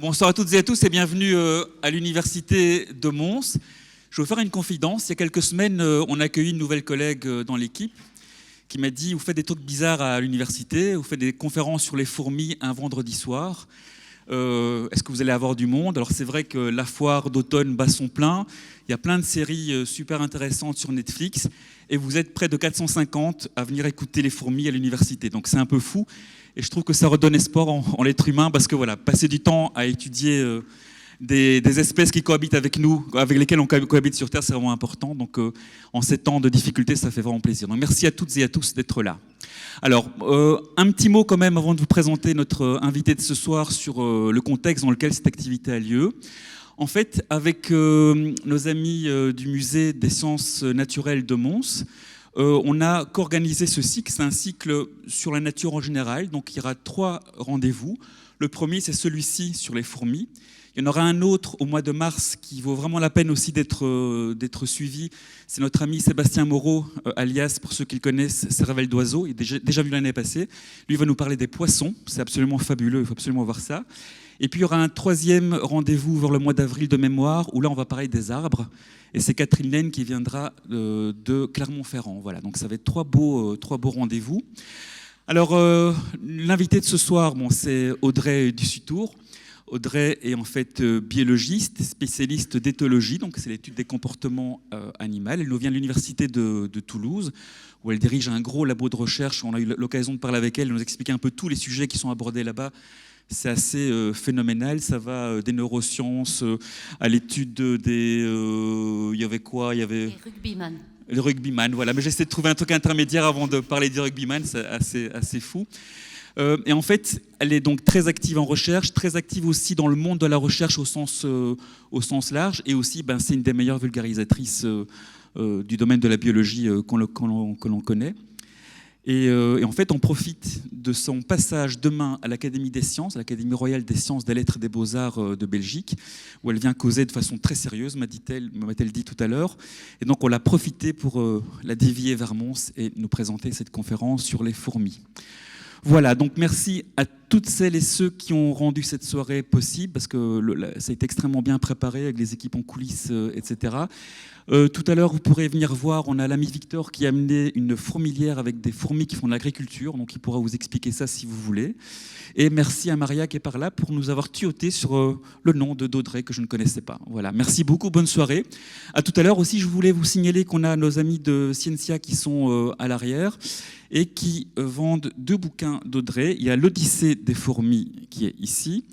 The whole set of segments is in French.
bonsoir à toutes et à tous et bienvenue à l'Université de Mons. Je vais vous faire une confidence. Il y a quelques semaines, on a accueilli une nouvelle collègue dans l'équipe qui m'a dit « Vous faites des trucs bizarres à l'université, vous faites des conférences sur les fourmis un vendredi soir. Est-ce que vous allez avoir du monde ?» Alors c'est vrai que la foire d'automne bat son plein. Il y a plein de séries super intéressantes sur Netflix et vous êtes près de 450 à venir écouter les fourmis à l'université. Donc c'est un peu fou. Et je trouve que ça redonne espoir en l'être humain parce que voilà, passer du temps à étudier des espèces qui cohabitent avec nous, avec lesquelles on cohabite sur Terre, c'est vraiment important. Donc en ces temps de difficultés, ça fait vraiment plaisir. Donc merci à toutes et à tous d'être là. Alors, un petit mot quand même avant de vous présenter notre invité de ce soir sur le contexte dans lequel cette activité a lieu. En fait, avec nos amis du musée des sciences naturelles de Mons, on a co-organisé ce cycle. C'est un cycle sur la nature en général. Donc, il y aura 3 rendez-vous. Le premier, c'est celui-ci sur les fourmis. Il y en aura un autre au mois de mars qui vaut vraiment la peine aussi d'être suivi. C'est notre ami Sébastien Moreau, alias, pour ceux qui le connaissent, Cervelle d'oiseau. Il est déjà vu l'année passée. Lui va nous parler des poissons. C'est absolument fabuleux. Il faut absolument voir ça. Et puis, il y aura un 3e rendez-vous vers le mois d'avril de mémoire où là, on va parler des arbres. Et c'est Catherine Laine qui viendra de Clermont-Ferrand. Voilà, donc ça va être 3 beaux rendez-vous. Alors, l'invité de ce soir, c'est Audrey Dussutour. Audrey est en fait biologiste, spécialiste d'éthologie, donc c'est l'étude des comportements animaux. Elle nous vient de l'université de Toulouse, où elle dirige un gros labo de recherche. On a eu l'occasion de parler avec elle, de nous expliquer un peu tous les sujets qui sont abordés là-bas. C'est assez phénoménal, ça va des neurosciences à l'étude des... il y avait quoi ? Il y avait... Les rugbyman. Le rugbyman, voilà. Mais j'essaie de trouver un truc intermédiaire avant de parler du rugbyman, c'est assez fou. Et en fait, elle est donc très active en recherche, très active aussi dans le monde de la recherche au sens large, et aussi, c'est une des meilleures vulgarisatrices du domaine de la biologie que l'on connaît. Et en fait, on profite de son passage demain à l'Académie des sciences, à l'Académie royale des sciences, des lettres et des beaux-arts de Belgique, où elle vient causer de façon très sérieuse, m'a-t-elle dit tout à l'heure. Et donc, on l'a profité pour la dévier vers Mons et nous présenter cette conférence sur les fourmis. Voilà, donc merci à toutes celles et ceux qui ont rendu cette soirée possible, parce que ça a été extrêmement bien préparé avec les équipes en coulisses, etc. Tout à l'heure, vous pourrez venir voir, on a l'ami Victor qui a amené une fourmilière avec des fourmis qui font de l'agriculture, donc il pourra vous expliquer ça si vous voulez. Et merci à Maria qui est par là pour nous avoir tuyauté sur le nom d'Audrey que je ne connaissais pas. Voilà, merci beaucoup, bonne soirée. À tout à l'heure aussi, je voulais vous signaler qu'on a nos amis de Scientia qui sont à l'arrière et qui vendent 2 bouquins d'Audrey. Il y a l'Odyssée des fourmis qui est ici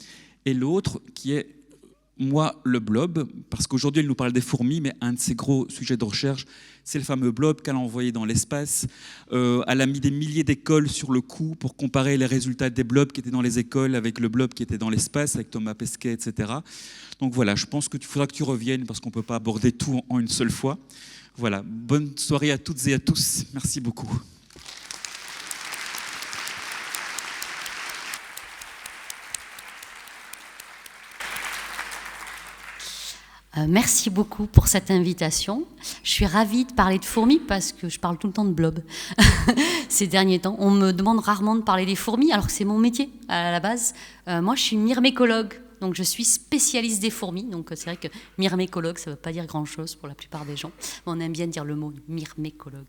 et l'autre qui est Moi, le blob, parce qu'aujourd'hui elle nous parle des fourmis, mais un de ses gros sujets de recherche, c'est le fameux blob qu'elle a envoyé dans l'espace. Elle a mis des milliers d'écoles sur le coup pour comparer les résultats des blobs qui étaient dans les écoles avec le blob qui était dans l'espace, avec Thomas Pesquet, etc. Donc voilà, je pense qu'il faudra que tu reviennes parce qu'on ne peut pas aborder tout en une seule fois. Voilà, bonne soirée à toutes et à tous. Merci beaucoup. Merci beaucoup pour cette invitation. Je suis ravie de parler de fourmis parce que je parle tout le temps de blob ces derniers temps. On me demande rarement de parler des fourmis alors que c'est mon métier à la base. Moi, je suis myrmécologue, donc je suis spécialiste des fourmis. Donc c'est vrai que myrmécologue, ça ne veut pas dire grand-chose pour la plupart des gens. Mais on aime bien dire le mot myrmécologue.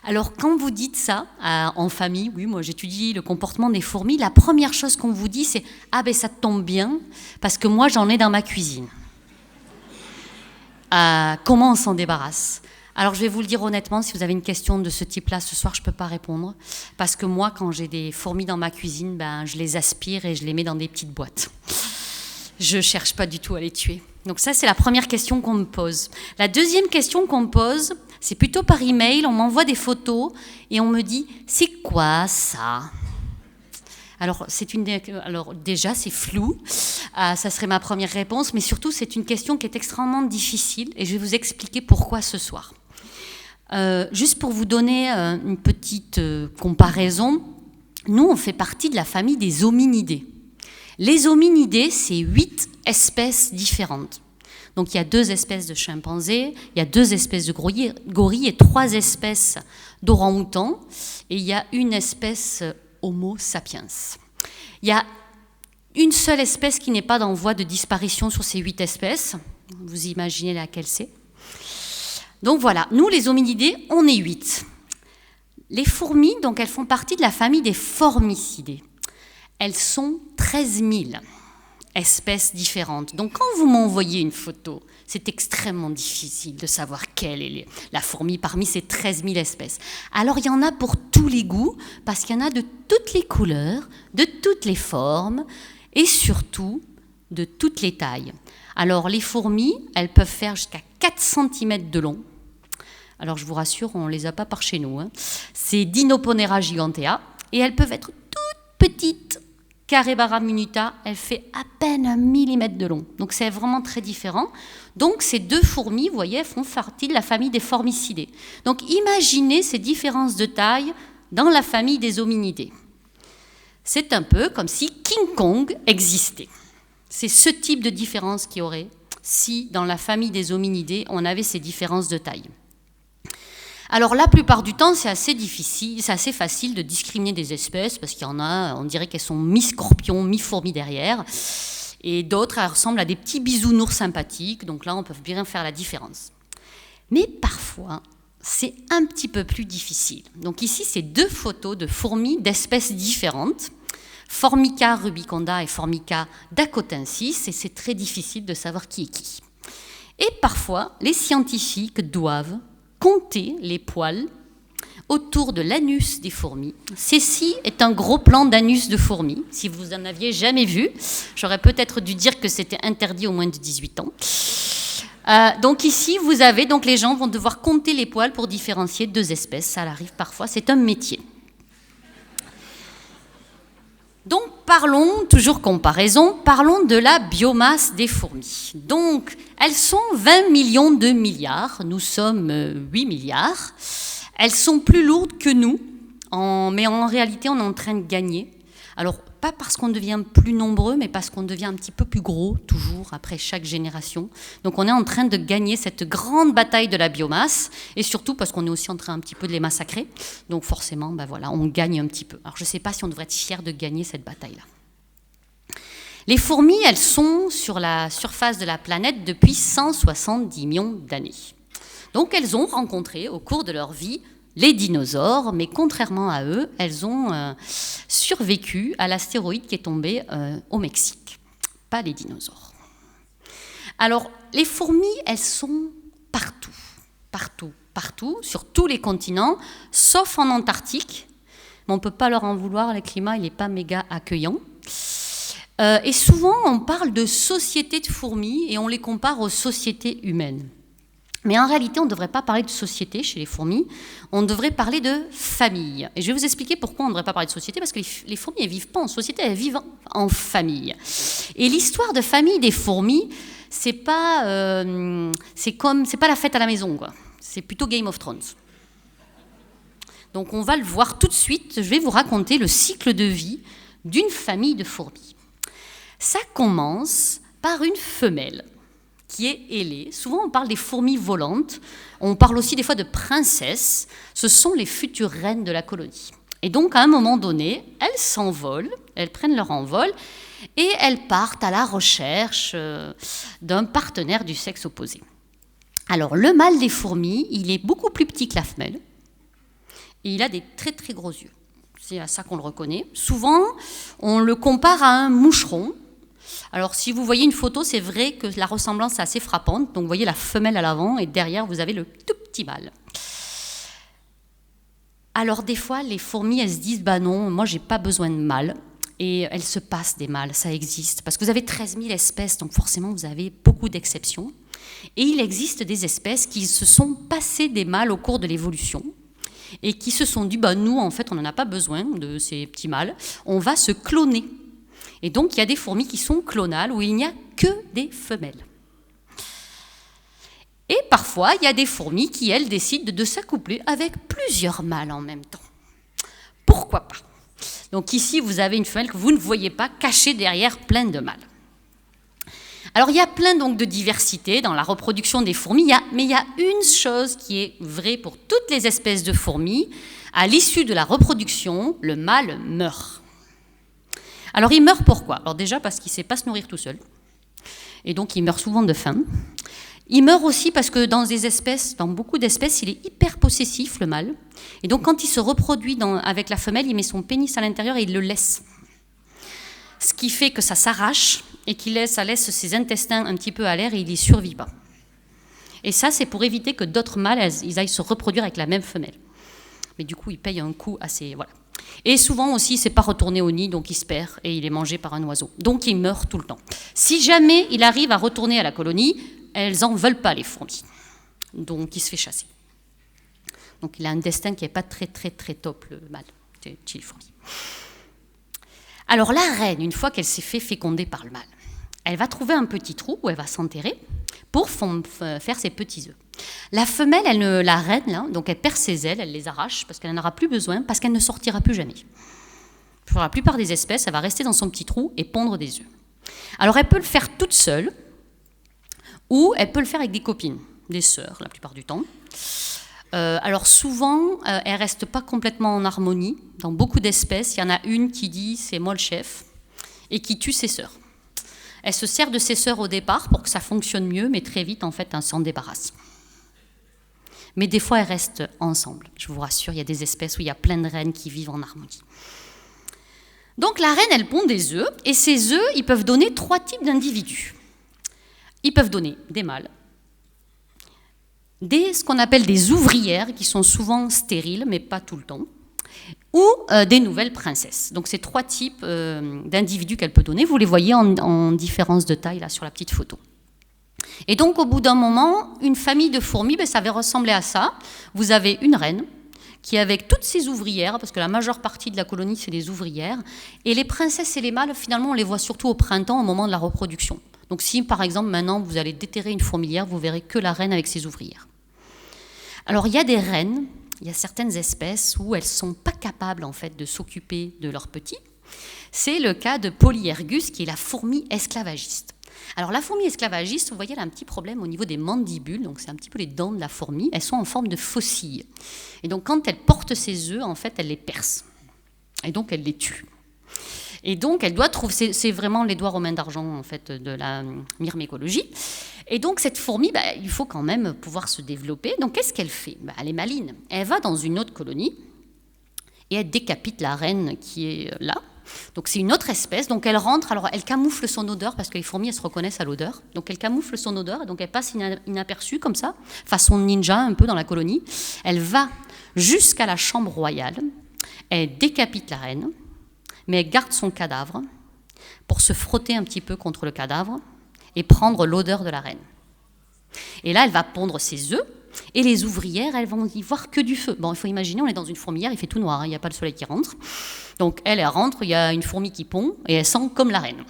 Alors quand vous dites ça en famille, oui, moi j'étudie le comportement des fourmis, la première chose qu'on vous dit c'est « Ah ben ça tombe bien parce que moi j'en ai dans ma cuisine ». Comment on s'en débarrasse ? Alors je vais vous le dire honnêtement, si vous avez une question de ce type-là ce soir, je ne peux pas répondre. Parce que moi, quand j'ai des fourmis dans ma cuisine, je les aspire et je les mets dans des petites boîtes. Je ne cherche pas du tout à les tuer. Donc ça, c'est la première question qu'on me pose. La deuxième question qu'on me pose, c'est plutôt par email. On m'envoie des photos et on me dit « C'est quoi ça ?» Alors déjà, c'est flou, ça serait ma première réponse, mais surtout, c'est une question qui est extrêmement difficile et je vais vous expliquer pourquoi ce soir. Juste pour vous donner une petite comparaison, nous, on fait partie de la famille des hominidés. Les hominidés, c'est 8 espèces différentes. Donc, il y a 2 espèces de chimpanzés, il y a 2 espèces de gorilles et 3 espèces d'orang-outans, et il y a une espèce Homo sapiens. Il y a une seule espèce qui n'est pas en voie de disparition sur ces 8 espèces. Vous imaginez laquelle c'est. Donc voilà, nous les hominidés, on est 8. Les fourmis, donc elles font partie de la famille des formicidés. Elles sont 13 000 espèces différentes. Donc quand vous m'envoyez une photo, c'est extrêmement difficile de savoir quelle est la fourmi parmi ces 13 000 espèces. Alors il y en a pour tous les goûts, parce qu'il y en a de toutes les couleurs, de toutes les formes, et surtout de toutes les tailles. Alors les fourmis, elles peuvent faire jusqu'à 4 cm de long. Alors je vous rassure, on ne les a pas par chez nous. C'est Dinoponera gigantea, et elles peuvent être toutes petites. Caribara minuta, elle fait à peine 1 millimètre de long. Donc c'est vraiment très différent. Donc ces 2 fourmis, vous voyez, font partie de la famille des formicidés. Donc imaginez ces différences de taille dans la famille des hominidés. C'est un peu comme si King Kong existait. C'est ce type de différence qu'il y aurait si dans la famille des hominidés, on avait ces différences de taille. Alors la plupart du temps, c'est assez difficile, c'est assez facile de discriminer des espèces parce qu'il y en a, on dirait qu'elles sont mi-scorpions, mi-fourmis derrière, et d'autres, elles ressemblent à des petits bisounours sympathiques, donc là, on peut bien faire la différence. Mais parfois, c'est un petit peu plus difficile. Donc ici, c'est 2 photos de fourmis d'espèces différentes, Formica rubiconda et Formica dakotensis, et c'est très difficile de savoir qui est qui. Et parfois, les scientifiques doivent compter les poils autour de l'anus des fourmis. Ceci est un gros plan d'anus de fourmis. Si vous en aviez jamais vu, j'aurais peut-être dû dire que c'était interdit aux moins de 18 ans. Donc ici, vous avez, donc les gens vont devoir compter les poils pour différencier 2 espèces. Ça arrive parfois, c'est un métier. Donc parlons, toujours comparaison, parlons de la biomasse des fourmis. Donc elles sont 20 millions de milliards, nous sommes 8 milliards. Elles sont plus lourdes que nous, mais en réalité on est en train de gagner. Alors pas parce qu'on devient plus nombreux, mais parce qu'on devient un petit peu plus gros, toujours, après chaque génération. Donc on est en train de gagner cette grande bataille de la biomasse, et surtout parce qu'on est aussi en train un petit peu de les massacrer. Donc forcément, ben voilà, on gagne un petit peu. Alors je ne sais pas si on devrait être fiers de gagner cette bataille-là. Les fourmis, elles sont sur la surface de la planète depuis 170 millions d'années. Donc elles ont rencontré au cours de leur vie les dinosaures, mais contrairement à eux, elles ont survécu à l'astéroïde qui est tombé au Mexique. Pas les dinosaures. Alors, les fourmis, elles sont partout, partout, partout, sur tous les continents, sauf en Antarctique. Mais on ne peut pas leur en vouloir, le climat, il n'est pas méga accueillant. Et souvent, on parle de sociétés de fourmis et on les compare aux sociétés humaines. Mais en réalité, on ne devrait pas parler de société chez les fourmis, on devrait parler de famille. Et je vais vous expliquer pourquoi on ne devrait pas parler de société, parce que les fourmis, elles ne vivent pas en société, elles vivent en famille. Et l'histoire de famille des fourmis, c'est pas la fête à la maison, quoi. C'est plutôt Game of Thrones. Donc on va le voir tout de suite, je vais vous raconter le cycle de vie d'une famille de fourmis. Ça commence par une femelle qui est ailée. Souvent, on parle des fourmis volantes. On parle aussi des fois de princesses. Ce sont les futures reines de la colonie. Et donc, à un moment donné, elles s'envolent, elles prennent leur envol et elles partent à la recherche d'un partenaire du sexe opposé. Alors, le mâle des fourmis, il est beaucoup plus petit que la femelle et il a des très très gros yeux. C'est à ça qu'on le reconnaît. Souvent, on le compare à un moucheron. Alors, si vous voyez une photo, c'est vrai que la ressemblance est assez frappante. Donc, vous voyez la femelle à l'avant et derrière, vous avez le tout petit mâle. Alors, des fois, les fourmis, elles se disent « bah non, moi, j'ai pas besoin de mâle ». Et elles se passent des mâles, ça existe. Parce que vous avez 13 000 espèces, donc forcément, vous avez beaucoup d'exceptions. Et il existe des espèces qui se sont passées des mâles au cours de l'évolution et qui se sont dit bah, « nous, en fait, on n'en a pas besoin de ces petits mâles, on va se cloner ». Et donc, il y a des fourmis qui sont clonales, où il n'y a que des femelles. Et parfois, il y a des fourmis qui, elles, décident de s'accoupler avec plusieurs mâles en même temps. Pourquoi pas? Donc ici, vous avez une femelle que vous ne voyez pas, cachée derrière plein de mâles. Alors, il y a plein donc, de diversité dans la reproduction des fourmis, mais il y a une chose qui est vraie pour toutes les espèces de fourmis. À l'issue de la reproduction, le mâle meurt. Alors il meurt pourquoi? Alors déjà parce qu'il ne sait pas se nourrir tout seul. Et donc il meurt souvent de faim. Il meurt aussi parce que dans beaucoup d'espèces, il est hyper possessif, le mâle. Et donc quand il se reproduit avec la femelle, il met son pénis à l'intérieur et il le laisse. Ce qui fait que ça s'arrache et ça laisse ses intestins un petit peu à l'air et il n'y survit pas. Et ça, c'est pour éviter que d'autres mâles ils aillent se reproduire avec la même femelle. Mais du coup, il paye un coût assez... Voilà. Et souvent aussi, il ne s'est pas retourné au nid, donc il se perd et il est mangé par un oiseau. Donc il meurt tout le temps. Si jamais il arrive à retourner à la colonie, elles n'en veulent pas, les fourmis. Donc il se fait chasser. Donc il a un destin qui n'est pas très, très, très top, le mâle, chez les fourmis. Alors la reine, une fois qu'elle s'est fait féconder par le mâle, elle va trouver un petit trou où elle va s'enterrer pour faire ses petits œufs. La femelle, la reine, là, donc elle perd ses ailes, elle les arrache parce qu'elle n'en aura plus besoin, parce qu'elle ne sortira plus jamais. Pour la plupart des espèces, elle va rester dans son petit trou et pondre des œufs. Alors elle peut le faire toute seule, ou elle peut le faire avec des copines, des sœurs, la plupart du temps. Alors souvent, elle ne reste pas complètement en harmonie. Dans beaucoup d'espèces, il y en a une qui dit « c'est moi le chef » et qui tue ses sœurs. Elle se sert de ses sœurs au départ pour que ça fonctionne mieux, mais très vite, en fait, elle s'en débarrasse. Mais des fois, elles restent ensemble. Je vous rassure, il y a des espèces où il y a plein de reines qui vivent en harmonie. Donc la reine, elle pond des œufs, et ces œufs, ils peuvent donner 3 types d'individus. Ils peuvent donner des mâles, ce qu'on appelle des ouvrières, qui sont souvent stériles, mais pas tout le temps, ou des nouvelles princesses. Donc c'est 3 types d'individus qu'elle peut donner. Vous les voyez en différence de taille là sur la petite photo. Et donc au bout d'un moment, une famille de fourmis, ça va ressembler à ça. Vous avez une reine qui est avec toutes ses ouvrières, parce que la majeure partie de la colonie c'est des ouvrières, et les princesses et les mâles, finalement on les voit surtout au printemps, au moment de la reproduction. Donc si par exemple maintenant vous allez déterrer une fourmilière, vous verrez que la reine avec ses ouvrières. Alors il y a des reines, il y a certaines espèces où elles ne sont pas capables en fait de s'occuper de leurs petits. C'est le cas de Polyergus, qui est la fourmi esclavagiste. Alors la fourmi esclavagiste, vous voyez, elle a un petit problème au niveau des mandibules, donc c'est un petit peu les dents de la fourmi, elles sont en forme de faucilles. Et donc quand elle porte ses œufs, en fait, elle les perce. Et donc elle les tue. Et donc elle doit trouver, c'est vraiment l'Édouard aux mains d'argent en fait de la myrmécologie. Et donc cette fourmi, il faut quand même pouvoir se développer. Donc qu'est-ce qu'elle fait? Elle est maline. Elle va dans une autre colonie et elle décapite la reine qui est là. Donc c'est une autre espèce, donc elle rentre, alors elle camoufle son odeur, parce que les fourmis elles se reconnaissent à l'odeur, donc elle camoufle son odeur, et donc elle passe inaperçue comme ça, façon ninja un peu dans la colonie. Elle va jusqu'à la chambre royale, elle décapite la reine, mais elle garde son cadavre pour se frotter un petit peu contre le cadavre et prendre l'odeur de la reine. Et là elle va pondre ses œufs, et les ouvrières, elles vont y voir que du feu. Bon, il faut imaginer, on est dans une fourmilière, il fait tout noir, il n'y a pas le soleil qui rentre. Donc elle rentre, il y a une fourmi qui pond, et elle sent comme la reine.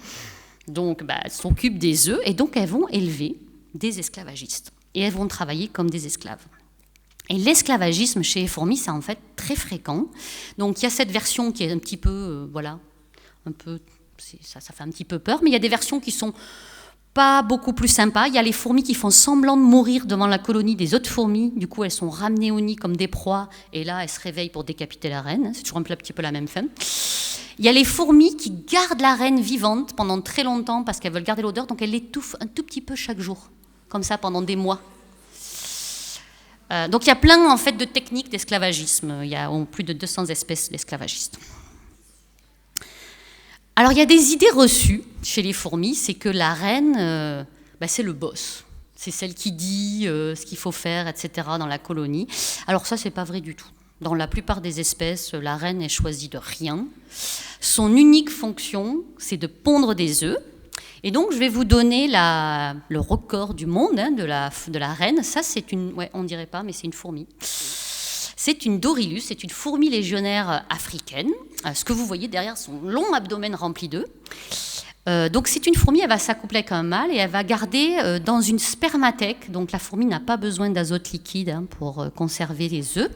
Donc elles s'occupent des œufs, et donc elles vont élever des esclavagistes. Et elles vont travailler comme des esclaves. Et l'esclavagisme chez les fourmis, c'est en fait très fréquent. Donc il y a cette version qui est un petit peu, ça fait un petit peu peur, mais il y a des versions qui sont pas beaucoup plus sympa. Il y a les fourmis qui font semblant de mourir devant la colonie des autres fourmis. Du coup, elles sont ramenées au nid comme des proies. Et là, elles se réveillent pour décapiter la reine. C'est toujours un petit peu la même fin. Il y a les fourmis qui gardent la reine vivante pendant très longtemps parce qu'elles veulent garder l'odeur. Donc, elles l'étouffent un tout petit peu chaque jour. Comme ça, pendant des mois. Donc, il y a plein, en fait, de techniques d'esclavagisme. Il y a plus de 200 espèces d'esclavagistes. Alors, il y a des idées reçues chez les fourmis, c'est que la reine, c'est le boss. C'est celle qui dit ce qu'il faut faire, etc., dans la colonie. Alors ça, c'est pas vrai du tout. Dans la plupart des espèces, la reine n'est choisie de rien. Son unique fonction, c'est de pondre des œufs. Et donc, je vais vous donner le record du monde de la reine. Ça, c'est une... Ouais, on ne dirait pas, mais c'est une fourmi. C'est une Dorilus, c'est une fourmi légionnaire africaine. Ce que vous voyez derrière son long abdomen rempli d'œufs. Donc c'est une fourmi, elle va s'accoupler avec un mâle et elle va garder dans une spermathèque. Donc la fourmi n'a pas besoin d'azote liquide pour conserver les œufs.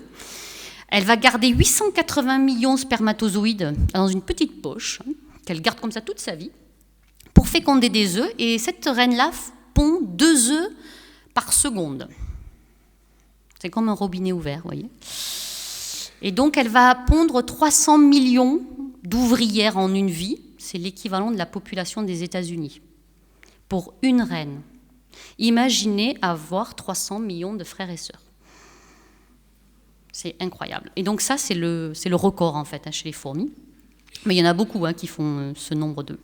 Elle va garder 880 millions de spermatozoïdes dans une petite poche qu'elle garde comme ça toute sa vie pour féconder des œufs. Et cette reine-là pond 2 œufs par seconde. C'est comme un robinet ouvert, vous voyez. Et donc, elle va pondre 300 millions d'ouvrières en une vie. c'est l'équivalent de la population des États-Unis. Pour une reine. Imaginez avoir 300 millions de frères et sœurs. C'est incroyable. Et donc ça, c'est le record, en fait, chez les fourmis. Mais il y en a beaucoup qui font ce nombre d'œufs.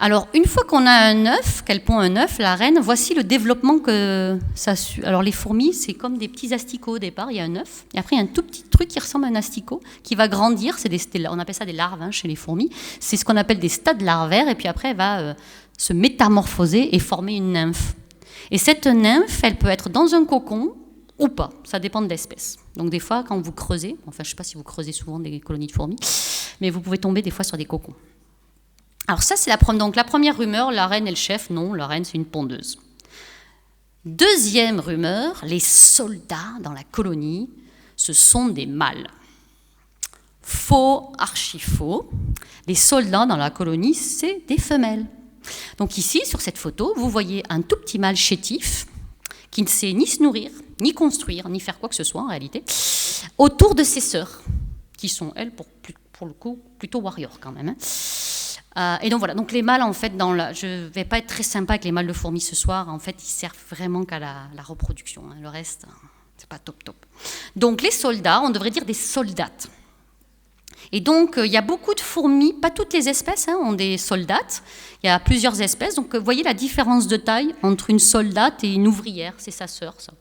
Alors, une fois qu'on a un œuf, qu'elle pond un œuf, la reine, voici le développement que ça suit. Alors, les fourmis, c'est comme des petits asticots au départ. Il y a un œuf. Et après, il y a un tout petit truc qui ressemble à un asticot qui va grandir. On appelle ça des larves chez les fourmis. C'est ce qu'on appelle des stades larvaires. Et puis après, elle va se métamorphoser et former une nymphe. Et cette nymphe, elle peut être dans un cocon ou pas. Ça dépend de l'espèce. Donc, des fois, quand vous creusez, enfin, je ne sais pas si vous creusez souvent des colonies de fourmis, mais vous pouvez tomber des fois sur des cocons. Alors ça, c'est la première rumeur, la reine est le chef. Non, la reine, c'est une pondeuse. Deuxième rumeur, les soldats dans la colonie, ce sont des mâles. Faux, archi faux. Les soldats dans la colonie, c'est des femelles. Donc ici, sur cette photo, vous voyez un tout petit mâle chétif qui ne sait ni se nourrir, ni construire, ni faire quoi que ce soit en réalité, autour de ses sœurs, qui sont, elles, pour le coup, plutôt warriors quand même. Et donc voilà, donc les mâles, en fait, je ne vais pas être très sympa avec les mâles de fourmis ce soir, en fait, ils servent vraiment qu'à la reproduction. Le reste, c'est pas top. Donc les soldats, on devrait dire des soldates. Et donc, il y a beaucoup de fourmis, pas toutes les espèces ont des soldates, il y a plusieurs espèces. Donc, vous voyez la différence de taille entre une soldate et une ouvrière, c'est sa sœur, ça.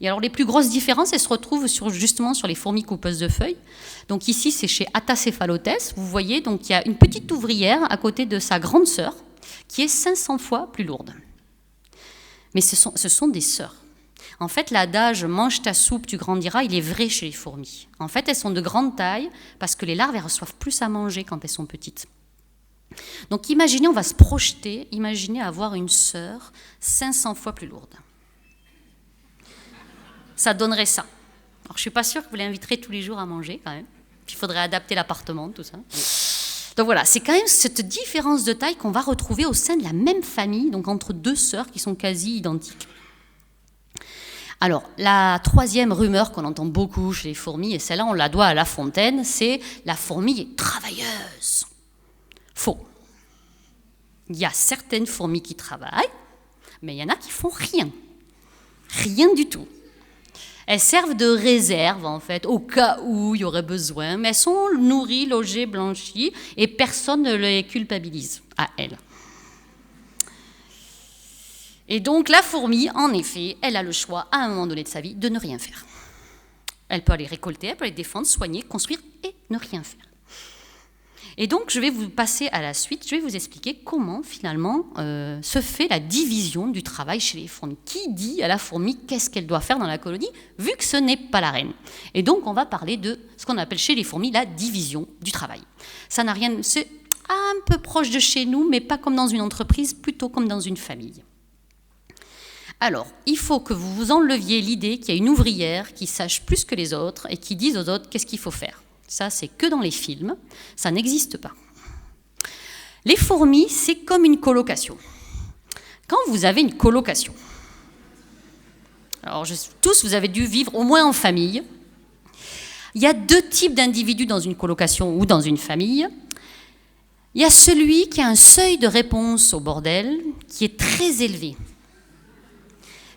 Et alors, les plus grosses différences, elles se retrouvent justement sur les fourmis coupeuses de feuilles. Donc ici, c'est chez Atacephalotes. Vous voyez, donc il y a une petite ouvrière à côté de sa grande sœur, qui est 500 fois plus lourde. Mais ce sont des sœurs. En fait, l'adage « mange ta soupe, tu grandiras », il est vrai chez les fourmis. En fait, elles sont de grande taille parce que les larves, elles reçoivent plus à manger quand elles sont petites. Donc imaginez, on va se projeter, imaginez avoir une sœur 500 fois plus lourde. Ça donnerait ça. Alors, je ne suis pas sûre que vous l'inviterez tous les jours à manger, quand même. Puis, il faudrait adapter l'appartement, tout ça. Donc, voilà, c'est quand même cette différence de taille qu'on va retrouver au sein de la même famille, donc entre deux sœurs qui sont quasi identiques. Alors, la troisième rumeur qu'on entend beaucoup chez les fourmis, et celle-là, on la doit à La Fontaine, c'est « la fourmi est travailleuse ». Faux. Il y a certaines fourmis qui travaillent, mais il y en a qui font rien. Rien du tout. Elles servent de réserve, en fait, au cas où il y aurait besoin, mais elles sont nourries, logées, blanchies, et personne ne les culpabilise à elles. Et donc, la fourmi, en effet, elle a le choix, à un moment donné de sa vie, de ne rien faire. Elle peut aller récolter, elle peut aller défendre, soigner, construire, et ne rien faire. Et donc, je vais vous passer à la suite, je vais vous expliquer comment, finalement, se fait la division du travail chez les fourmis. Qui dit à la fourmi qu'est-ce qu'elle doit faire dans la colonie, vu que ce n'est pas la reine. Et donc, on va parler de ce qu'on appelle chez les fourmis la division du travail. Ça n'a rien... C'est un peu proche de chez nous, mais pas comme dans une entreprise, plutôt comme dans une famille. Alors, il faut que vous vous enleviez l'idée qu'il y a une ouvrière qui sache plus que les autres et qui dise aux autres qu'est-ce qu'il faut faire. Ça, c'est que dans les films, ça n'existe pas. Les fourmis, c'est comme une colocation. Quand vous avez une colocation, alors tous, vous avez dû vivre au moins en famille. Il y a deux types d'individus dans une colocation ou dans une famille. Il y a celui qui a un seuil de réponse au bordel qui est très élevé.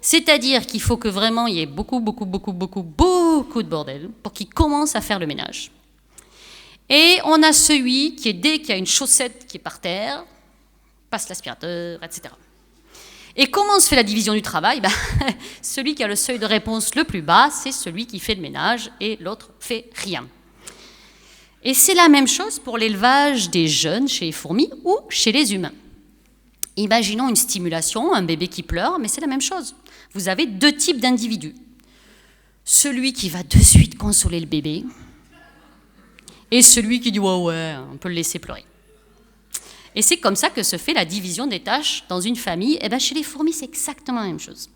C'est-à-dire qu'il faut que vraiment il y ait beaucoup de bordel pour qu'il commence à faire le ménage. Et on a celui qui, dès qu'il y a une chaussette qui est par terre, passe l'aspirateur, etc. Et comment se fait la division du travail ? Celui qui a le seuil de réponse le plus bas, c'est celui qui fait le ménage et l'autre fait rien. Et c'est la même chose pour l'élevage des jeunes chez les fourmis ou chez les humains. Imaginons une stimulation, un bébé qui pleure, mais c'est la même chose. Vous avez deux types d'individus. Celui qui va de suite consoler le bébé et celui qui dit « ouais, on peut le laisser pleurer ». Et c'est comme ça que se fait la division des tâches dans une famille. Et bien chez les fourmis, c'est exactement la même chose.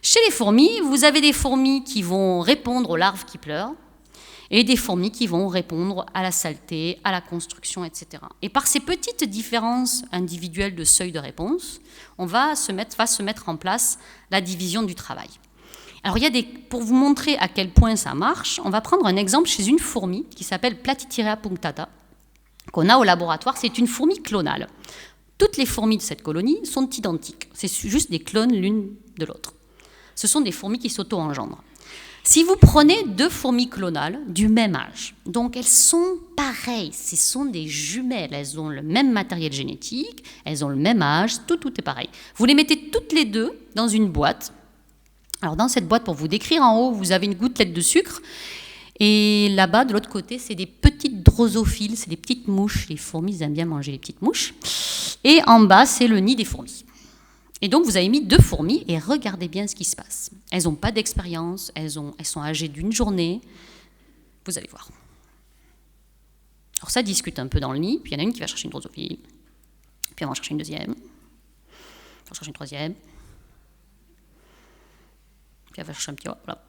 Chez les fourmis, vous avez des fourmis qui vont répondre aux larves qui pleurent et des fourmis qui vont répondre à la saleté, à la construction, etc. Et par ces petites différences individuelles de seuil de réponse, va se mettre en place la division du travail. Alors, pour vous montrer à quel point ça marche, on va prendre un exemple chez une fourmi qui s'appelle Platytirea punctata. qu'on a au laboratoire, c'est une fourmi clonale. Toutes les fourmis de cette colonie sont identiques. C'est juste des clones l'une de l'autre. Ce sont des fourmis qui s'auto-engendrent. Si vous prenez 2 fourmis clonales du même âge, donc elles sont pareilles, ce sont des jumelles, elles ont le même matériel génétique, elles ont le même âge, tout est pareil. Vous les mettez toutes les 2 dans une boîte. Alors dans cette boîte, pour vous décrire, en haut, vous avez une gouttelette de sucre, et là-bas, de l'autre côté, c'est des petites drosophiles, c'est des petites mouches. Les fourmis aiment bien manger les petites mouches. Et en bas, c'est le nid des fourmis. Et donc, vous avez mis 2 fourmis et regardez bien ce qui se passe. Elles n'ont pas d'expérience, elles sont âgées d'une journée. Vous allez voir. Alors, ça discute un peu dans le nid, puis il y en a une qui va chercher une drosophile, puis on va en chercher une deuxième, on va chercher une troisième, puis elle va chercher un petit... Voilà.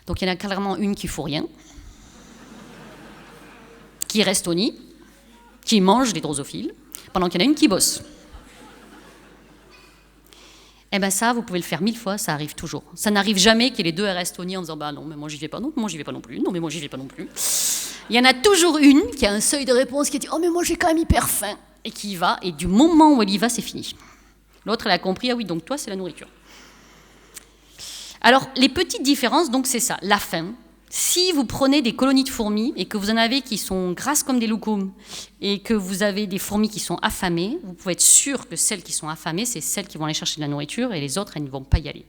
Donc, il y en a clairement une qui ne fout rien, qui reste au nid, qui mange les drosophiles, pendant qu'il y en a une qui bosse. Eh bien ça, vous pouvez le faire 1000 fois, ça arrive toujours. Ça n'arrive jamais que les 2 restent au nid en disant « bah non, mais moi j'y vais pas, non, moi j'y vais pas non plus, non, mais moi j'y vais pas non plus ». Il y en a toujours une qui a un seuil de réponse qui dit « oh mais moi j'ai quand même hyper faim » et qui y va, et du moment où elle y va, c'est fini. L'autre, elle a compris « ah oui, donc toi c'est la nourriture ». Alors, les petites différences, donc c'est ça, la faim. Si vous prenez des colonies de fourmis et que vous en avez qui sont grasses comme des loukoums et que vous avez des fourmis qui sont affamées, vous pouvez être sûr que celles qui sont affamées, c'est celles qui vont aller chercher de la nourriture et les autres, elles ne vont pas y aller.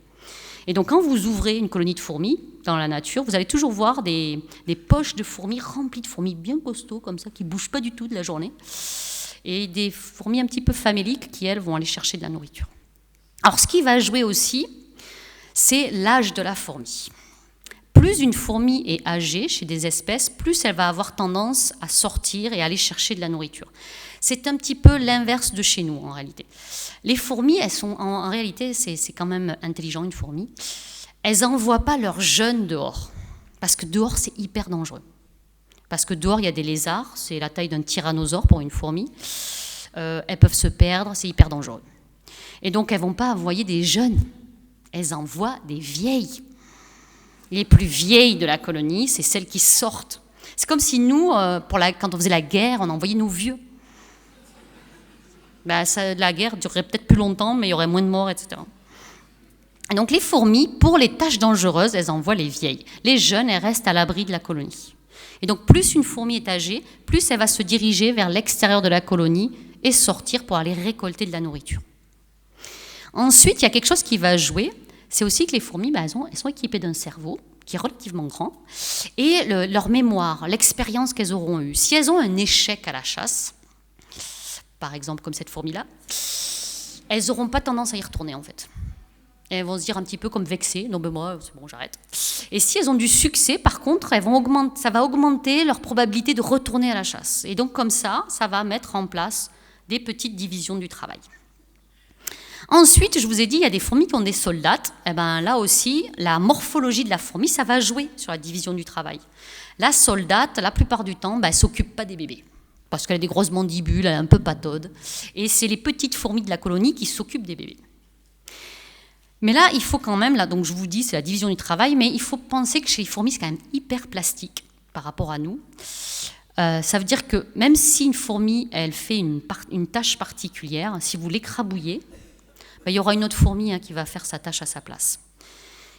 Et donc, quand vous ouvrez une colonie de fourmis dans la nature, vous allez toujours voir des poches de fourmis remplies de fourmis bien costauds, comme ça, qui ne bougent pas du tout de la journée, et des fourmis un petit peu faméliques qui, elles, vont aller chercher de la nourriture. Alors, ce qui va jouer aussi, c'est l'âge de la fourmi. Plus une fourmi est âgée chez des espèces, plus elle va avoir tendance à sortir et à aller chercher de la nourriture. C'est un petit peu l'inverse de chez nous, en réalité. Les fourmis, elles sont, en réalité, c'est quand même intelligent, une fourmi. Elles n'envoient pas leurs jeunes dehors, parce que dehors, c'est hyper dangereux. Parce que dehors, il y a des lézards, c'est la taille d'un tyrannosaure pour une fourmi. Elles peuvent se perdre, c'est hyper dangereux. Et donc, elles ne vont pas envoyer des jeunes, elles envoient des vieilles. Les plus vieilles de la colonie, c'est celles qui sortent. C'est comme si nous, quand on faisait la guerre, on envoyait nos vieux. La guerre durerait peut-être plus longtemps, mais il y aurait moins de morts, etc. Et donc les fourmis, pour les tâches dangereuses, elles envoient les vieilles. Les jeunes, elles restent à l'abri de la colonie. Et donc plus une fourmi est âgée, plus elle va se diriger vers l'extérieur de la colonie et sortir pour aller récolter de la nourriture. Ensuite, il y a quelque chose qui va jouer. C'est aussi que les fourmis, elles sont équipées d'un cerveau qui est relativement grand, et leur mémoire, l'expérience qu'elles auront eue. Si elles ont un échec à la chasse, par exemple comme cette fourmi-là, elles n'auront pas tendance à y retourner en fait. Et elles vont se dire un petit peu comme vexées, non ben moi c'est bon, j'arrête. Et si elles ont du succès, par contre, ça va augmenter leur probabilité de retourner à la chasse. Et donc comme ça va mettre en place des petites divisions du travail. Ensuite, je vous ai dit, il y a des fourmis qui ont des soldates. Eh ben, là aussi, la morphologie de la fourmi, ça va jouer sur la division du travail. La soldate, la plupart du temps, elle ne s'occupe pas des bébés, parce qu'elle a des grosses mandibules, elle est un peu pataude. Et c'est les petites fourmis de la colonie qui s'occupent des bébés. Mais là, il faut quand même, donc je vous dis, c'est la division du travail, mais il faut penser que chez les fourmis, c'est quand même hyper plastique par rapport à nous. Ça veut dire que même si une fourmi, elle fait une tâche particulière, si vous l'écrabouillez, il y aura une autre fourmi qui va faire sa tâche à sa place.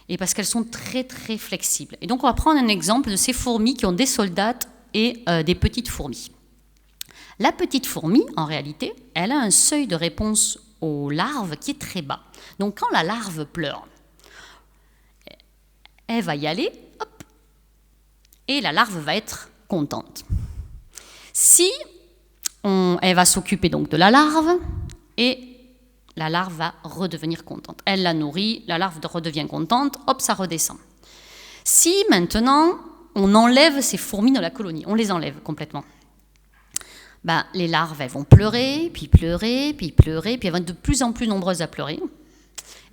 Et parce qu'elles sont très, très flexibles. Et donc, on va prendre un exemple de ces fourmis qui ont des soldates et des petites fourmis. La petite fourmi, en réalité, elle a un seuil de réponse aux larves qui est très bas. Donc, quand la larve pleure, elle va y aller, hop, et la larve va être contente. Si elle va s'occuper donc de la larve, et la larve va redevenir contente. Elle la nourrit, la larve redevient contente, hop, ça redescend. Si maintenant, on enlève ces fourmis dans la colonie, on les enlève complètement, les larves, elles vont pleurer, puis pleurer, puis pleurer, puis elles vont être de plus en plus nombreuses à pleurer.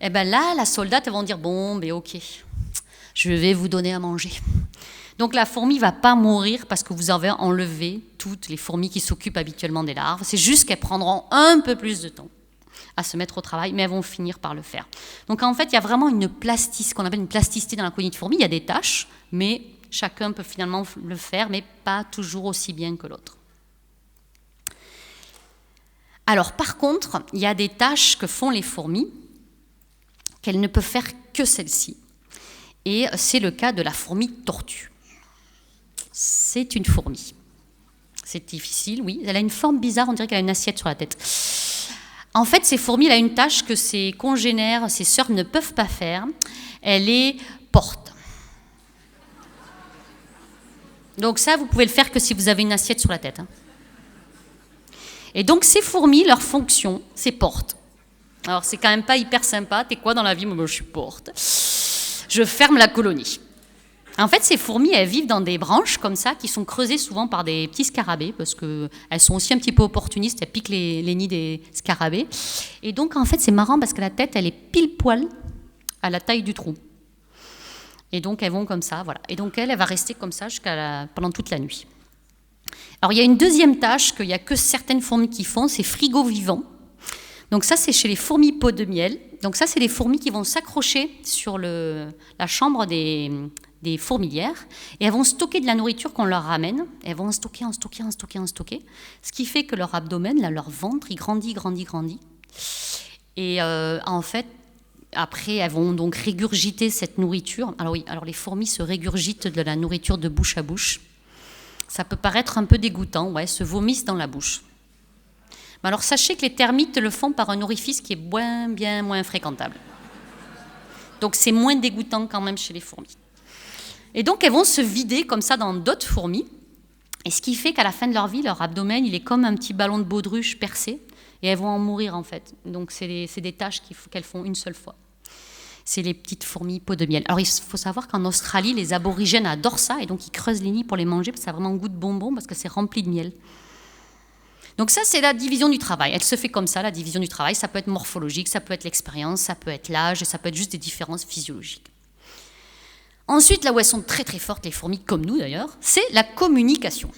Et là, la soldate, elles vont dire, bon, ok, je vais vous donner à manger. Donc la fourmi ne va pas mourir parce que vous avez enlevé toutes les fourmis qui s'occupent habituellement des larves. C'est juste qu'elles prendront un peu plus de temps à se mettre au travail, mais elles vont finir par le faire. Donc en fait, il y a vraiment ce qu'on appelle une plasticité dans la colonie de fourmis. Il y a des tâches, mais chacun peut finalement le faire, mais pas toujours aussi bien que l'autre. Alors, par contre, il y a des tâches que font les fourmis qu'elles ne peuvent faire que celles-ci. Et c'est le cas de la fourmi tortue. C'est une fourmi. C'est difficile, oui. Elle a une forme bizarre, on dirait qu'elle a une assiette sur la tête. En fait, ces fourmis, elle a une tâche que ses congénères, ses sœurs ne peuvent pas faire. Elle les porte. Donc ça, vous pouvez le faire que si vous avez une assiette sur la tête. Et donc, ces fourmis, leur fonction, c'est porte. Alors, c'est quand même pas hyper sympa. T'es quoi dans la vie? Moi, je suis porte. Je ferme la colonie. En fait, ces fourmis, elles vivent dans des branches comme ça, qui sont creusées souvent par des petits scarabées, parce qu'elles sont aussi un petit peu opportunistes, elles piquent les nids des scarabées. Et donc, en fait, c'est marrant parce que la tête, elle est pile poil à la taille du trou. Et donc, elles vont comme ça, voilà. Et donc, elle va rester comme ça pendant toute la nuit. Alors, il y a une deuxième tâche qu'il n'y a que certaines fourmis qui font, c'est frigo vivant. Donc ça, c'est chez les fourmis pot de miel. Donc ça, c'est les fourmis qui vont s'accrocher sur la chambre des fourmilières et elles vont stocker de la nourriture qu'on leur ramène. Elles vont en stocker. Ce qui fait que leur abdomen, là, leur ventre, il grandit. Et en fait, après, elles vont donc régurgiter cette nourriture. Alors oui, les fourmis se régurgitent de la nourriture de bouche à bouche. Ça peut paraître un peu dégoûtant, ouais, se vomissent dans la bouche. Mais alors sachez que les termites le font par un orifice qui est bien moins fréquentable. Donc c'est moins dégoûtant quand même chez les fourmis. Et donc elles vont se vider comme ça dans d'autres fourmis. Et ce qui fait qu'à la fin de leur vie, leur abdomen, il est comme un petit ballon de baudruche percé. Et elles vont en mourir en fait. Donc c'est des tâches qu'elles font une seule fois. C'est les petites fourmis pot de miel. Alors il faut savoir qu'en Australie, les aborigènes adorent ça. Et donc ils creusent les nids pour les manger parce que ça a vraiment un goût de bonbon parce que c'est rempli de miel. Donc ça, c'est la division du travail. Elle se fait comme ça, la division du travail. Ça peut être morphologique, ça peut être l'expérience, ça peut être l'âge, et ça peut être juste des différences physiologiques. Ensuite, là où elles sont très très fortes, les fourmis, comme nous d'ailleurs, c'est la communication.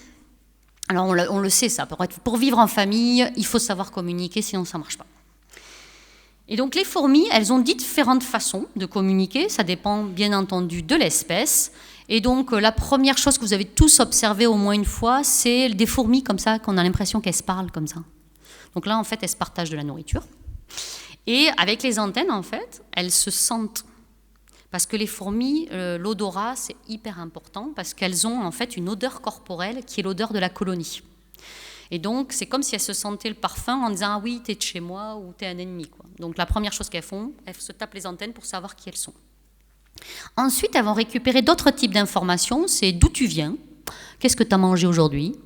Alors on le sait ça, pour vivre en famille, il faut savoir communiquer, sinon ça ne marche pas. Et donc les fourmis, elles ont différentes façons de communiquer, ça dépend bien entendu de l'espèce. Et donc, la première chose que vous avez tous observé au moins une fois, c'est des fourmis comme ça, qu'on a l'impression qu'elles se parlent comme ça. Donc là, en fait, elles se partagent de la nourriture. Et avec les antennes, en fait, elles se sentent. Parce que les fourmis, l'odorat, c'est hyper important, parce qu'elles ont en fait une odeur corporelle qui est l'odeur de la colonie. Et donc, c'est comme si elles se sentaient le parfum en disant « Ah oui, t'es de chez moi » ou « T'es un ennemi ». Donc, la première chose qu'elles font, elles se tapent les antennes pour savoir qui elles sont. Ensuite, elles vont récupérer d'autres types d'informations, c'est d'où tu viens, qu'est-ce que tu as mangé aujourd'hui.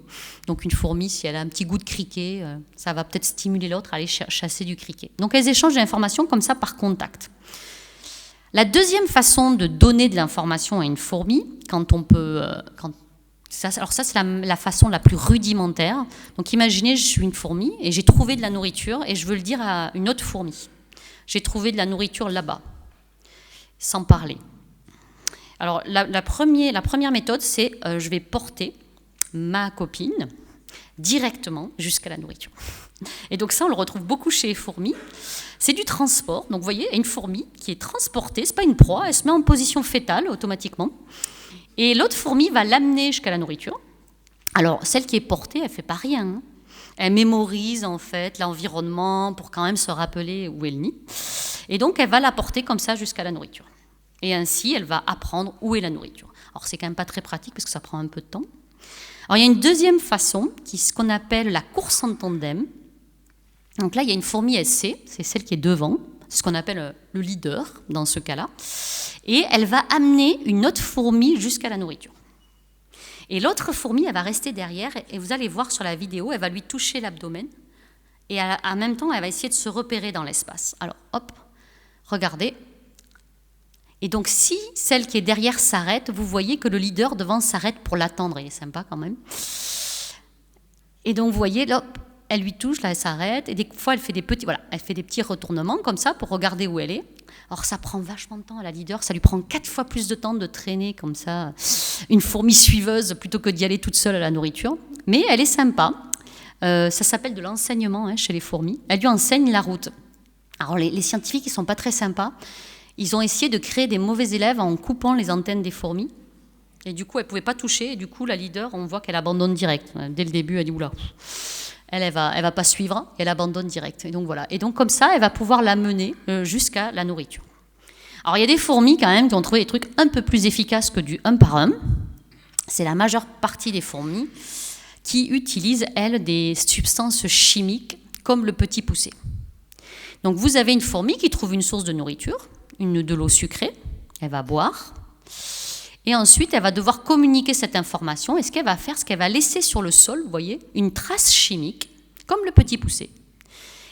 Donc une fourmi, si elle a un petit goût de criquet, ça va peut-être stimuler l'autre à aller chasser du criquet. Donc elles échangent de l'information comme ça par contact. La deuxième façon de donner de l'information à une fourmi, ça c'est la façon la plus rudimentaire. Donc imaginez, je suis une fourmi et j'ai trouvé de la nourriture et je veux le dire à une autre fourmi. J'ai trouvé de la nourriture là-bas. Sans parler. Alors, la première méthode, c'est je vais porter ma copine directement jusqu'à la nourriture. Et donc ça, on le retrouve beaucoup chez les fourmis. C'est du transport. Donc, vous voyez, il y a une fourmi qui est transportée, ce n'est pas une proie, elle se met en position fétale automatiquement. Et l'autre fourmi va l'amener jusqu'à la nourriture. Alors, celle qui est portée, elle ne fait pas rien. Hein. Elle mémorise en fait l'environnement pour quand même se rappeler où est le nid. Et donc, elle va la porter comme ça jusqu'à la nourriture. Et ainsi, elle va apprendre où est la nourriture. Alors, c'est quand même pas très pratique parce que ça prend un peu de temps. Alors, il y a une deuxième façon, ce qu'on appelle la course en tandem. Donc là, il y a une fourmi SC, c'est celle qui est devant. C'est ce qu'on appelle le leader dans ce cas-là. Et elle va amener une autre fourmi jusqu'à la nourriture. Et l'autre fourmi, elle va rester derrière. Et vous allez voir sur la vidéo, elle va lui toucher l'abdomen. Et en même temps, elle va essayer de se repérer dans l'espace. Alors, hop, regardez. Et donc, si celle qui est derrière s'arrête, vous voyez que le leader devant s'arrête pour l'attendre. Il est sympa quand même. Et donc, vous voyez, là, elle lui touche, là, elle s'arrête. Et des fois, elle fait des petits retournements comme ça pour regarder où elle est. Alors, ça prend vachement de temps à la leader. Ça lui prend 4 fois plus de temps de traîner comme ça une fourmi suiveuse plutôt que d'y aller toute seule à la nourriture. Mais elle est sympa. Ça s'appelle de l'enseignement chez les fourmis. Elle lui enseigne la route. Alors, les scientifiques, ils ne sont pas très sympas. Ils ont essayé de créer des mauvais élèves en coupant les antennes des fourmis. Et du coup, elle ne pouvait pas toucher. Et du coup, la leader, on voit qu'elle abandonne direct. Dès le début, elle dit « Oula ». elle va pas suivre, elle abandonne direct. Et donc voilà. Et donc comme ça, elle va pouvoir la mener jusqu'à la nourriture. Alors il y a des fourmis quand même qui ont trouvé des trucs un peu plus efficaces que du un par un. C'est la majeure partie des fourmis qui utilisent, elles, des substances chimiques comme le petit poucet. Donc vous avez une fourmi qui trouve une source de nourriture, de l'eau sucrée, elle va boire, et ensuite elle va devoir communiquer cette information, et ce qu'elle va faire, c'est qu'elle va laisser sur le sol, vous voyez, une trace chimique, comme le petit poucet.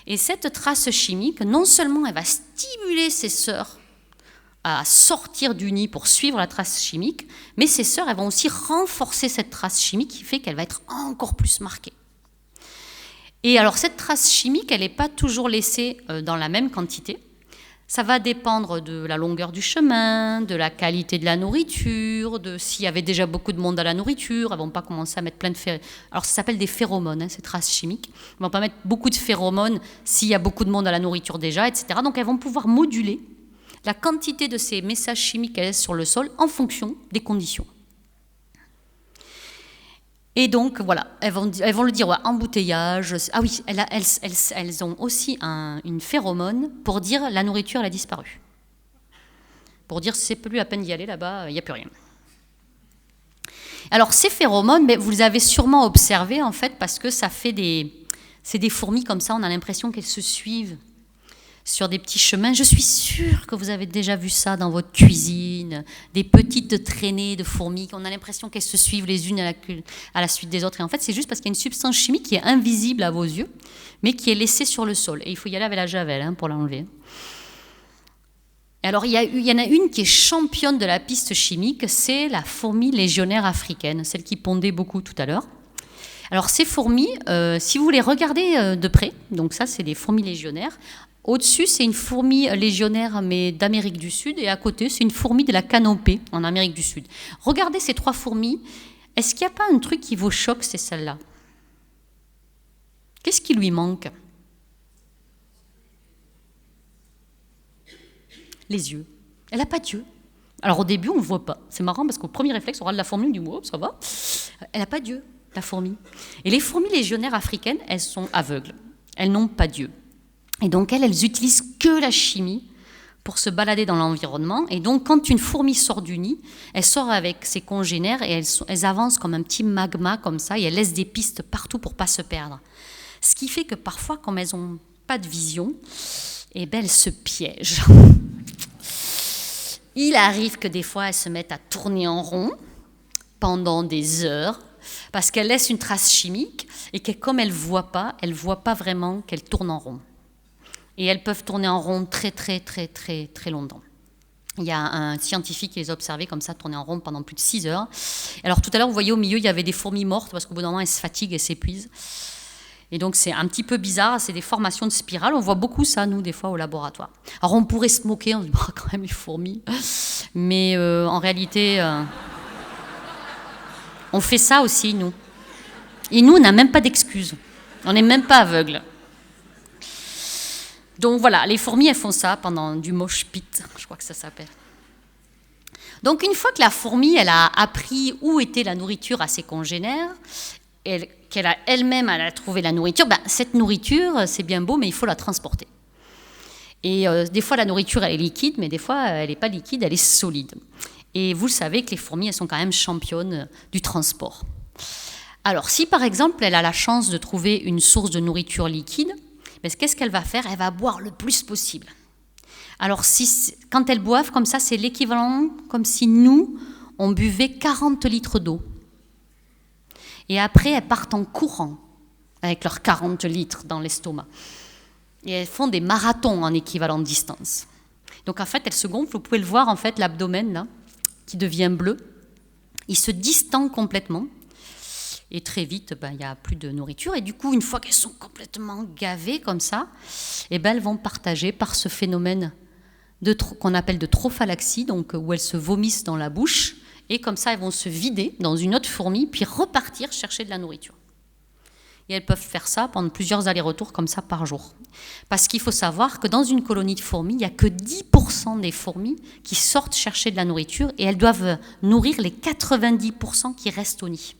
Et cette trace chimique, non seulement elle va stimuler ses sœurs à sortir du nid pour suivre la trace chimique, mais ses sœurs, elles vont aussi renforcer cette trace chimique qui fait qu'elle va être encore plus marquée. Et alors cette trace chimique, elle n'est pas toujours laissée dans la même quantité. Ça va dépendre de la longueur du chemin, de la qualité de la nourriture, de s'il y avait déjà beaucoup de monde à la nourriture. Elles ne vont pas commencer à mettre plein de phéromones. Alors ça s'appelle des phéromones, ces traces chimiques. Elles ne vont pas mettre beaucoup de phéromones s'il y a beaucoup de monde à la nourriture déjà, etc. Donc elles vont pouvoir moduler la quantité de ces messages chimiques qu'elles laissent sur le sol en fonction des conditions. Et donc, voilà, elles vont le dire, ouais, embouteillage. Ah oui, elles ont aussi une phéromone pour dire la nourriture, elle a disparu. Pour dire, c'est plus la peine d'y aller là-bas, il n'y a plus rien. Alors, ces phéromones, mais vous les avez sûrement observées, en fait, parce que ça fait c'est des fourmis comme ça, on a l'impression qu'elles se suivent sur des petits chemins. Je suis sûre que vous avez déjà vu ça dans votre cuisine, des petites traînées de fourmis, on a l'impression qu'elles se suivent les unes à la suite des autres. Et en fait, c'est juste parce qu'il y a une substance chimique qui est invisible à vos yeux, mais qui est laissée sur le sol. Et il faut y aller avec la javel pour l'enlever. Alors, il y en a une qui est championne de la piste chimique, c'est la fourmi légionnaire africaine, celle qui pondait beaucoup tout à l'heure. Alors, ces fourmis, si vous les regardez de près, donc ça, c'est des fourmis légionnaires. Au-dessus, c'est une fourmi légionnaire, mais d'Amérique du Sud, et à côté, c'est une fourmi de la canopée, en Amérique du Sud. Regardez ces trois fourmis. Est-ce qu'il n'y a pas un truc qui vous choque, c'est celle-là? Qu'est-ce qui lui manque? Les yeux. Elle n'a pas d'yeux. Alors au début, on ne voit pas. C'est marrant parce qu'au premier réflexe, on regarde la fourmi, on dit oh, ça va. Elle n'a pas d'yeux, la fourmi. Et les fourmis légionnaires africaines, elles sont aveugles. Elles n'ont pas d'yeux. Et donc, elles utilisent que la chimie pour se balader dans l'environnement. Et donc, quand une fourmi sort du nid, elle sort avec ses congénères et elles avancent comme un petit magma, comme ça, et elles laissent des pistes partout pour ne pas se perdre. Ce qui fait que parfois, comme elles n'ont pas de vision, eh ben, elles se piègent. Il arrive que des fois, elles se mettent à tourner en rond pendant des heures, parce qu'elles laissent une trace chimique et que comme elles ne voient pas vraiment qu'elles tournent en rond. Et elles peuvent tourner en rond très, très, très, très, très longtemps. Il y a un scientifique qui les a observées comme ça, tourner en rond pendant plus de 6 heures. Alors tout à l'heure, vous voyez au milieu, il y avait des fourmis mortes, parce qu'au bout d'un moment, elles se fatiguent, elles s'épuisent. Et donc c'est un petit peu bizarre, c'est des formations de spirales. On voit beaucoup ça, nous, des fois, au laboratoire. Alors on pourrait se moquer, on se dit, bah, quand même, les fourmis. Mais en réalité, on fait ça aussi, nous. Et nous, on n'a même pas d'excuses. On n'est même pas aveugles. Donc voilà, les fourmis, elles font ça pendant du mosh pit, je crois que ça s'appelle. Donc une fois que la fourmi, elle a appris où était la nourriture à ses congénères, et qu'elle a elle-même elle a trouvé la nourriture, ben, cette nourriture, c'est bien beau, mais il faut la transporter. Et des fois, la nourriture, elle est liquide, mais des fois, elle n'est pas liquide, elle est solide. Et vous savez que les fourmis, elles sont quand même championnes du transport. Alors, si par exemple, elle a la chance de trouver une source de nourriture liquide, mais qu'est-ce qu'elle va faire? Elle va boire le plus possible. Alors, quand elles boivent comme ça, c'est l'équivalent comme si nous, on buvait 40 litres d'eau. Et après, elles partent en courant avec leurs 40 litres dans l'estomac. Et elles font des marathons en équivalent de distance. Donc, en fait, elles se gonflent. Vous pouvez le voir, en fait, l'abdomen, là, qui devient bleu. Il se distend complètement. Et très vite, ben, il n'y a plus de nourriture. Et du coup, une fois qu'elles sont complètement gavées comme ça, eh ben, elles vont partager par ce phénomène qu'on appelle de trophalaxie, donc où elles se vomissent dans la bouche. Et comme ça, elles vont se vider dans une autre fourmi, puis repartir chercher de la nourriture. Et elles peuvent faire ça pendant plusieurs allers-retours comme ça par jour. Parce qu'il faut savoir que dans une colonie de fourmis, il n'y a que 10% des fourmis qui sortent chercher de la nourriture et elles doivent nourrir les 90% qui restent au nid.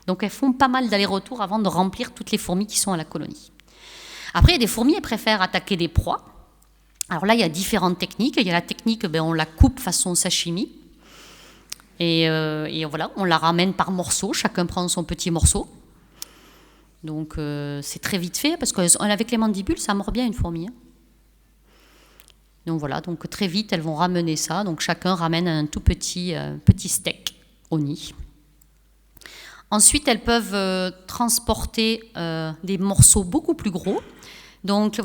Donc elles font pas mal d'allers-retours avant de remplir toutes les fourmis qui sont à la colonie. Après, il y a des fourmis, elles préfèrent attaquer des proies. Alors là, il y a différentes techniques. Il y a la technique, on la coupe façon sashimi. Et voilà, on la ramène par morceaux. Chacun prend son petit morceau. Donc c'est très vite fait, parce qu'avec les mandibules, ça mord bien une fourmi. Donc voilà, donc très vite, elles vont ramener ça. Donc chacun ramène un tout petit steak au nid. Ensuite, elles peuvent transporter des morceaux beaucoup plus gros. Donc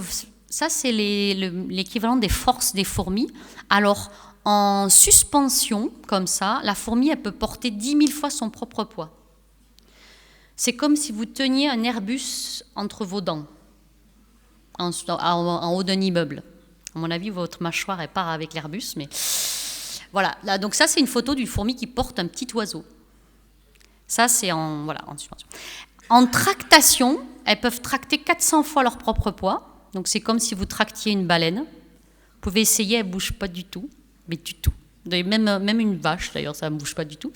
ça, c'est l'équivalent des forces des fourmis. Alors, en suspension, comme ça, la fourmi, elle peut porter 10 000 fois son propre poids. C'est comme si vous teniez un Airbus entre vos dents, en haut d'un immeuble. À mon avis, votre mâchoire, elle part avec l'Airbus, mais voilà. Là, donc ça, c'est une photo d'une fourmi qui porte un petit oiseau. Ça, c'est en suspension. En tractation, elles peuvent tracter 400 fois leur propre poids. Donc c'est comme si vous tractiez une baleine. Vous pouvez essayer, elle ne bouge pas du tout, mais du tout. Même une vache, d'ailleurs, ça ne bouge pas du tout.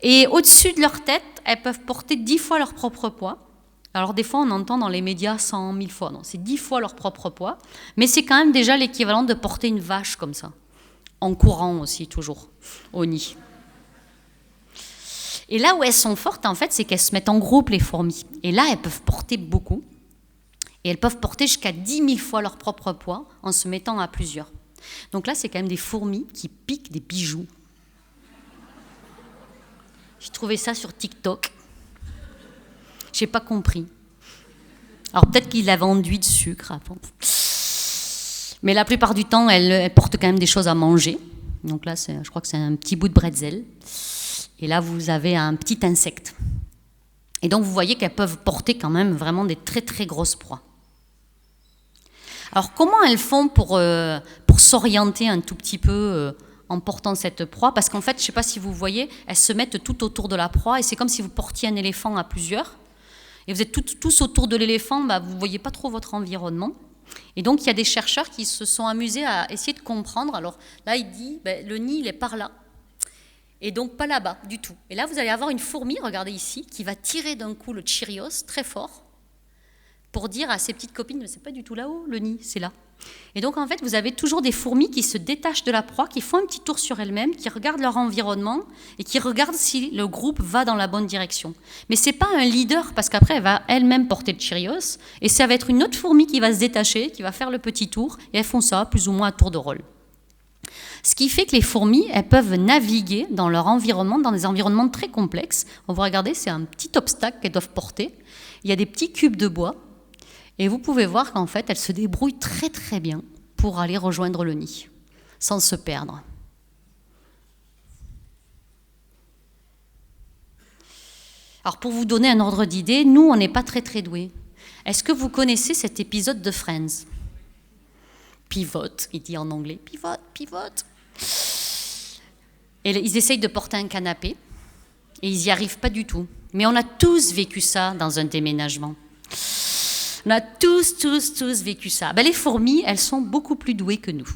Et au-dessus de leur tête, elles peuvent porter 10 fois leur propre poids. Alors des fois, on entend dans les médias 100 000 fois. Non, c'est 10 fois leur propre poids. Mais c'est quand même déjà l'équivalent de porter une vache comme ça. En courant aussi, toujours, au nid. Et là où elles sont fortes, en fait, c'est qu'elles se mettent en groupe, les fourmis. Et là, elles peuvent porter beaucoup. Et elles peuvent porter jusqu'à 10 000 fois leur propre poids en se mettant à plusieurs. Donc là, c'est quand même des fourmis qui piquent des bijoux. J'ai trouvé ça sur TikTok. Je n'ai pas compris. Alors peut-être qu'il avait enduit de sucre avant. Mais la plupart du temps, elles portent quand même des choses à manger. Donc là, je crois que c'est un petit bout de bretzel. Et là, vous avez un petit insecte. Et donc, vous voyez qu'elles peuvent porter quand même vraiment des très, très grosses proies. Alors, comment elles font pour s'orienter un tout petit peu en portant cette proie? Parce qu'en fait, je ne sais pas si vous voyez, elles se mettent tout autour de la proie et c'est comme si vous portiez un éléphant à plusieurs. Et vous êtes tous autour de l'éléphant, vous ne voyez pas trop votre environnement. Et donc, il y a des chercheurs qui se sont amusés à essayer de comprendre. Alors là, il dit, le nid, il est par là. Et donc, pas là-bas du tout. Et là, vous allez avoir une fourmi, regardez ici, qui va tirer d'un coup le Cheerios très fort pour dire à ses petites copines, mais c'est pas du tout là-haut, le nid, c'est là. Et donc, en fait, vous avez toujours des fourmis qui se détachent de la proie, qui font un petit tour sur elles-mêmes, qui regardent leur environnement et qui regardent si le groupe va dans la bonne direction. Mais c'est pas un leader, parce qu'après, elle va elle-même porter le Cheerios, et ça va être une autre fourmi qui va se détacher, qui va faire le petit tour, et elles font ça plus ou moins à tour de rôle. Ce qui fait que les fourmis, elles peuvent naviguer dans leur environnement, dans des environnements très complexes. On va regarder, c'est un petit obstacle qu'elles doivent porter. Il y a des petits cubes de bois. Et vous pouvez voir qu'en fait, elles se débrouillent très très bien pour aller rejoindre le nid, sans se perdre. Alors pour vous donner un ordre d'idée, nous, on n'est pas très très doués. Est-ce que vous connaissez cet épisode de Friends ? Pivot, il dit en anglais, pivot, pivot. Et ils essayent de porter un canapé et ils n'y arrivent pas du tout. Mais on a tous vécu ça dans un déménagement. On a tous vécu ça. Les fourmis, elles sont beaucoup plus douées que nous.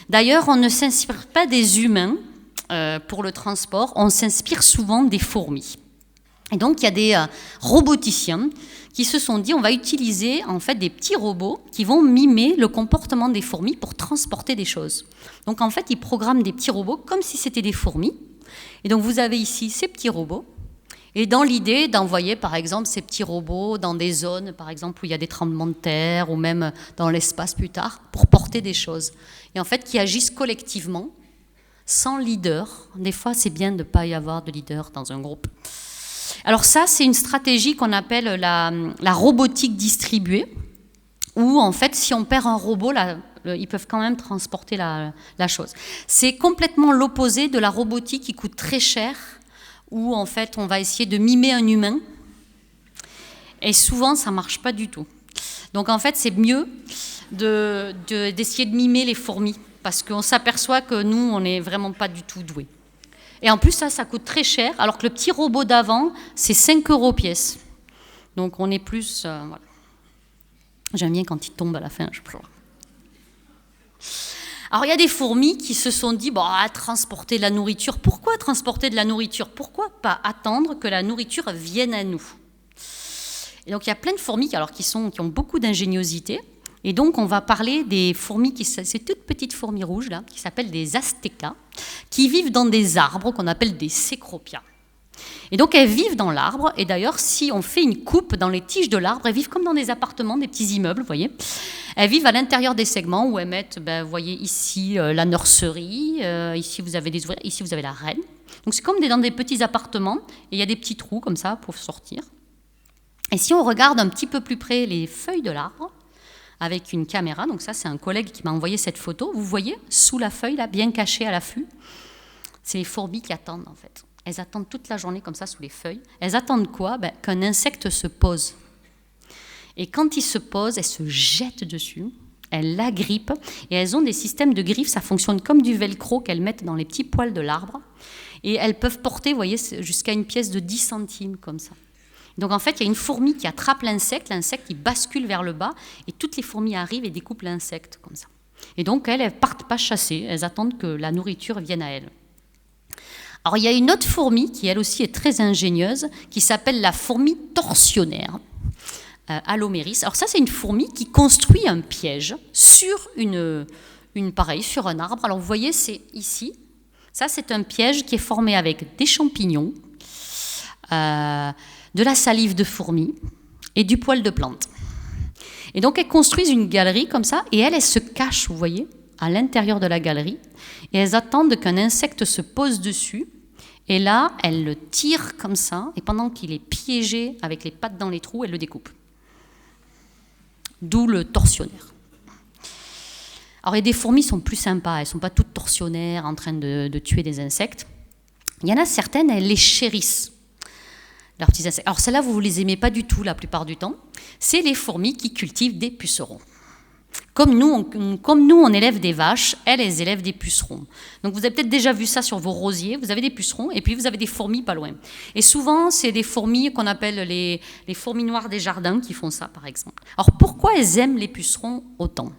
D'ailleurs, on ne s'inspire pas des humains pour le transport, on s'inspire souvent des fourmis. Et donc, il y a des roboticiens qui se sont dit, on va utiliser en fait des petits robots qui vont mimer le comportement des fourmis pour transporter des choses. Donc, en fait, ils programment des petits robots comme si c'était des fourmis. Et donc, vous avez ici ces petits robots. Et dans l'idée d'envoyer, par exemple, ces petits robots dans des zones, par exemple, où il y a des tremblements de terre, ou même dans l'espace plus tard, pour porter des choses. Et en fait, qui agissent collectivement, sans leader. Des fois, c'est bien de ne pas y avoir de leader dans un groupe. Alors ça, c'est une stratégie qu'on appelle la robotique distribuée, où, en fait, si on perd un robot, ils peuvent quand même transporter la chose. C'est complètement l'opposé de la robotique qui coûte très cher, où en fait on va essayer de mimer un humain et souvent ça ne marche pas du tout. Donc en fait c'est mieux d'essayer de mimer les fourmis parce qu'on s'aperçoit que nous on n'est vraiment pas du tout doués. Et en plus ça coûte très cher alors que le petit robot d'avant c'est 5 € pièce. Donc on est plus... voilà. J'aime bien quand il tombe à la fin, je pleure. Alors il y a des fourmis qui se sont dit, bon, transporter de la nourriture, pourquoi transporter de la nourriture? Pourquoi pas attendre que la nourriture vienne à nous? Et donc il y a plein de fourmis qui ont beaucoup d'ingéniosité. Et donc on va parler des fourmis, ces toutes petites fourmis rouges là, qui s'appellent des Aztecas, qui vivent dans des arbres qu'on appelle des Cecropia. Et donc elles vivent dans l'arbre, et d'ailleurs si on fait une coupe dans les tiges de l'arbre, elles vivent comme dans des appartements, des petits immeubles, vous voyez. Elles vivent à l'intérieur des segments où elles mettent, vous voyez ici la nurserie, ici vous avez des ouvriers, ici vous avez la reine. Donc c'est comme dans des petits appartements, et il y a des petits trous comme ça pour sortir. Et si on regarde un petit peu plus près les feuilles de l'arbre, avec une caméra, donc ça c'est un collègue qui m'a envoyé cette photo, vous voyez, sous la feuille, là, bien cachée à l'affût, c'est les fourmis qui attendent en fait. Elles attendent toute la journée comme ça sous les feuilles. Elles attendent quoi? Qu'un insecte se pose. Et quand il se pose, elles se jettent dessus, elles l'agrippent, et elles ont des systèmes de griffes, ça fonctionne comme du velcro qu'elles mettent dans les petits poils de l'arbre, et elles peuvent porter, vous voyez, jusqu'à une pièce de 10 centimes comme ça. Donc en fait, il y a une fourmi qui attrape l'insecte il bascule vers le bas, et toutes les fourmis arrivent et découpent l'insecte comme ça. Et donc elles ne partent pas chasser, elles attendent que la nourriture vienne à elles. Alors il y a une autre fourmi qui elle aussi est très ingénieuse, qui s'appelle la fourmi torsionnaire, Alomeris. Alors ça c'est une fourmi qui construit un piège sur sur un arbre. Alors vous voyez, c'est ici, ça c'est un piège qui est formé avec des champignons, de la salive de fourmi et du poil de plante. Et donc elles construisent une galerie comme ça, et elles se cachent, vous voyez, à l'intérieur de la galerie, et elles attendent qu'un insecte se pose dessus, et là elles le tirent comme ça, et pendant qu'il est piégé avec les pattes dans les trous, elles le découpent. D'où le torsionnaire. Alors et des fourmis sont plus sympas, elles ne sont pas toutes torsionnaires en train de tuer des insectes. Il y en a certaines, elles les chérissent. Leurs petits insectes. Alors celles-là, vous ne les aimez pas du tout la plupart du temps. C'est les fourmis qui cultivent des pucerons. Comme nous, on élève des vaches, elles élèvent des pucerons. Donc vous avez peut-être déjà vu ça sur vos rosiers, vous avez des pucerons et puis vous avez des fourmis pas loin. Et souvent, c'est des fourmis qu'on appelle les fourmis noires des jardins qui font ça, par exemple. Alors pourquoi elles aiment les pucerons autant?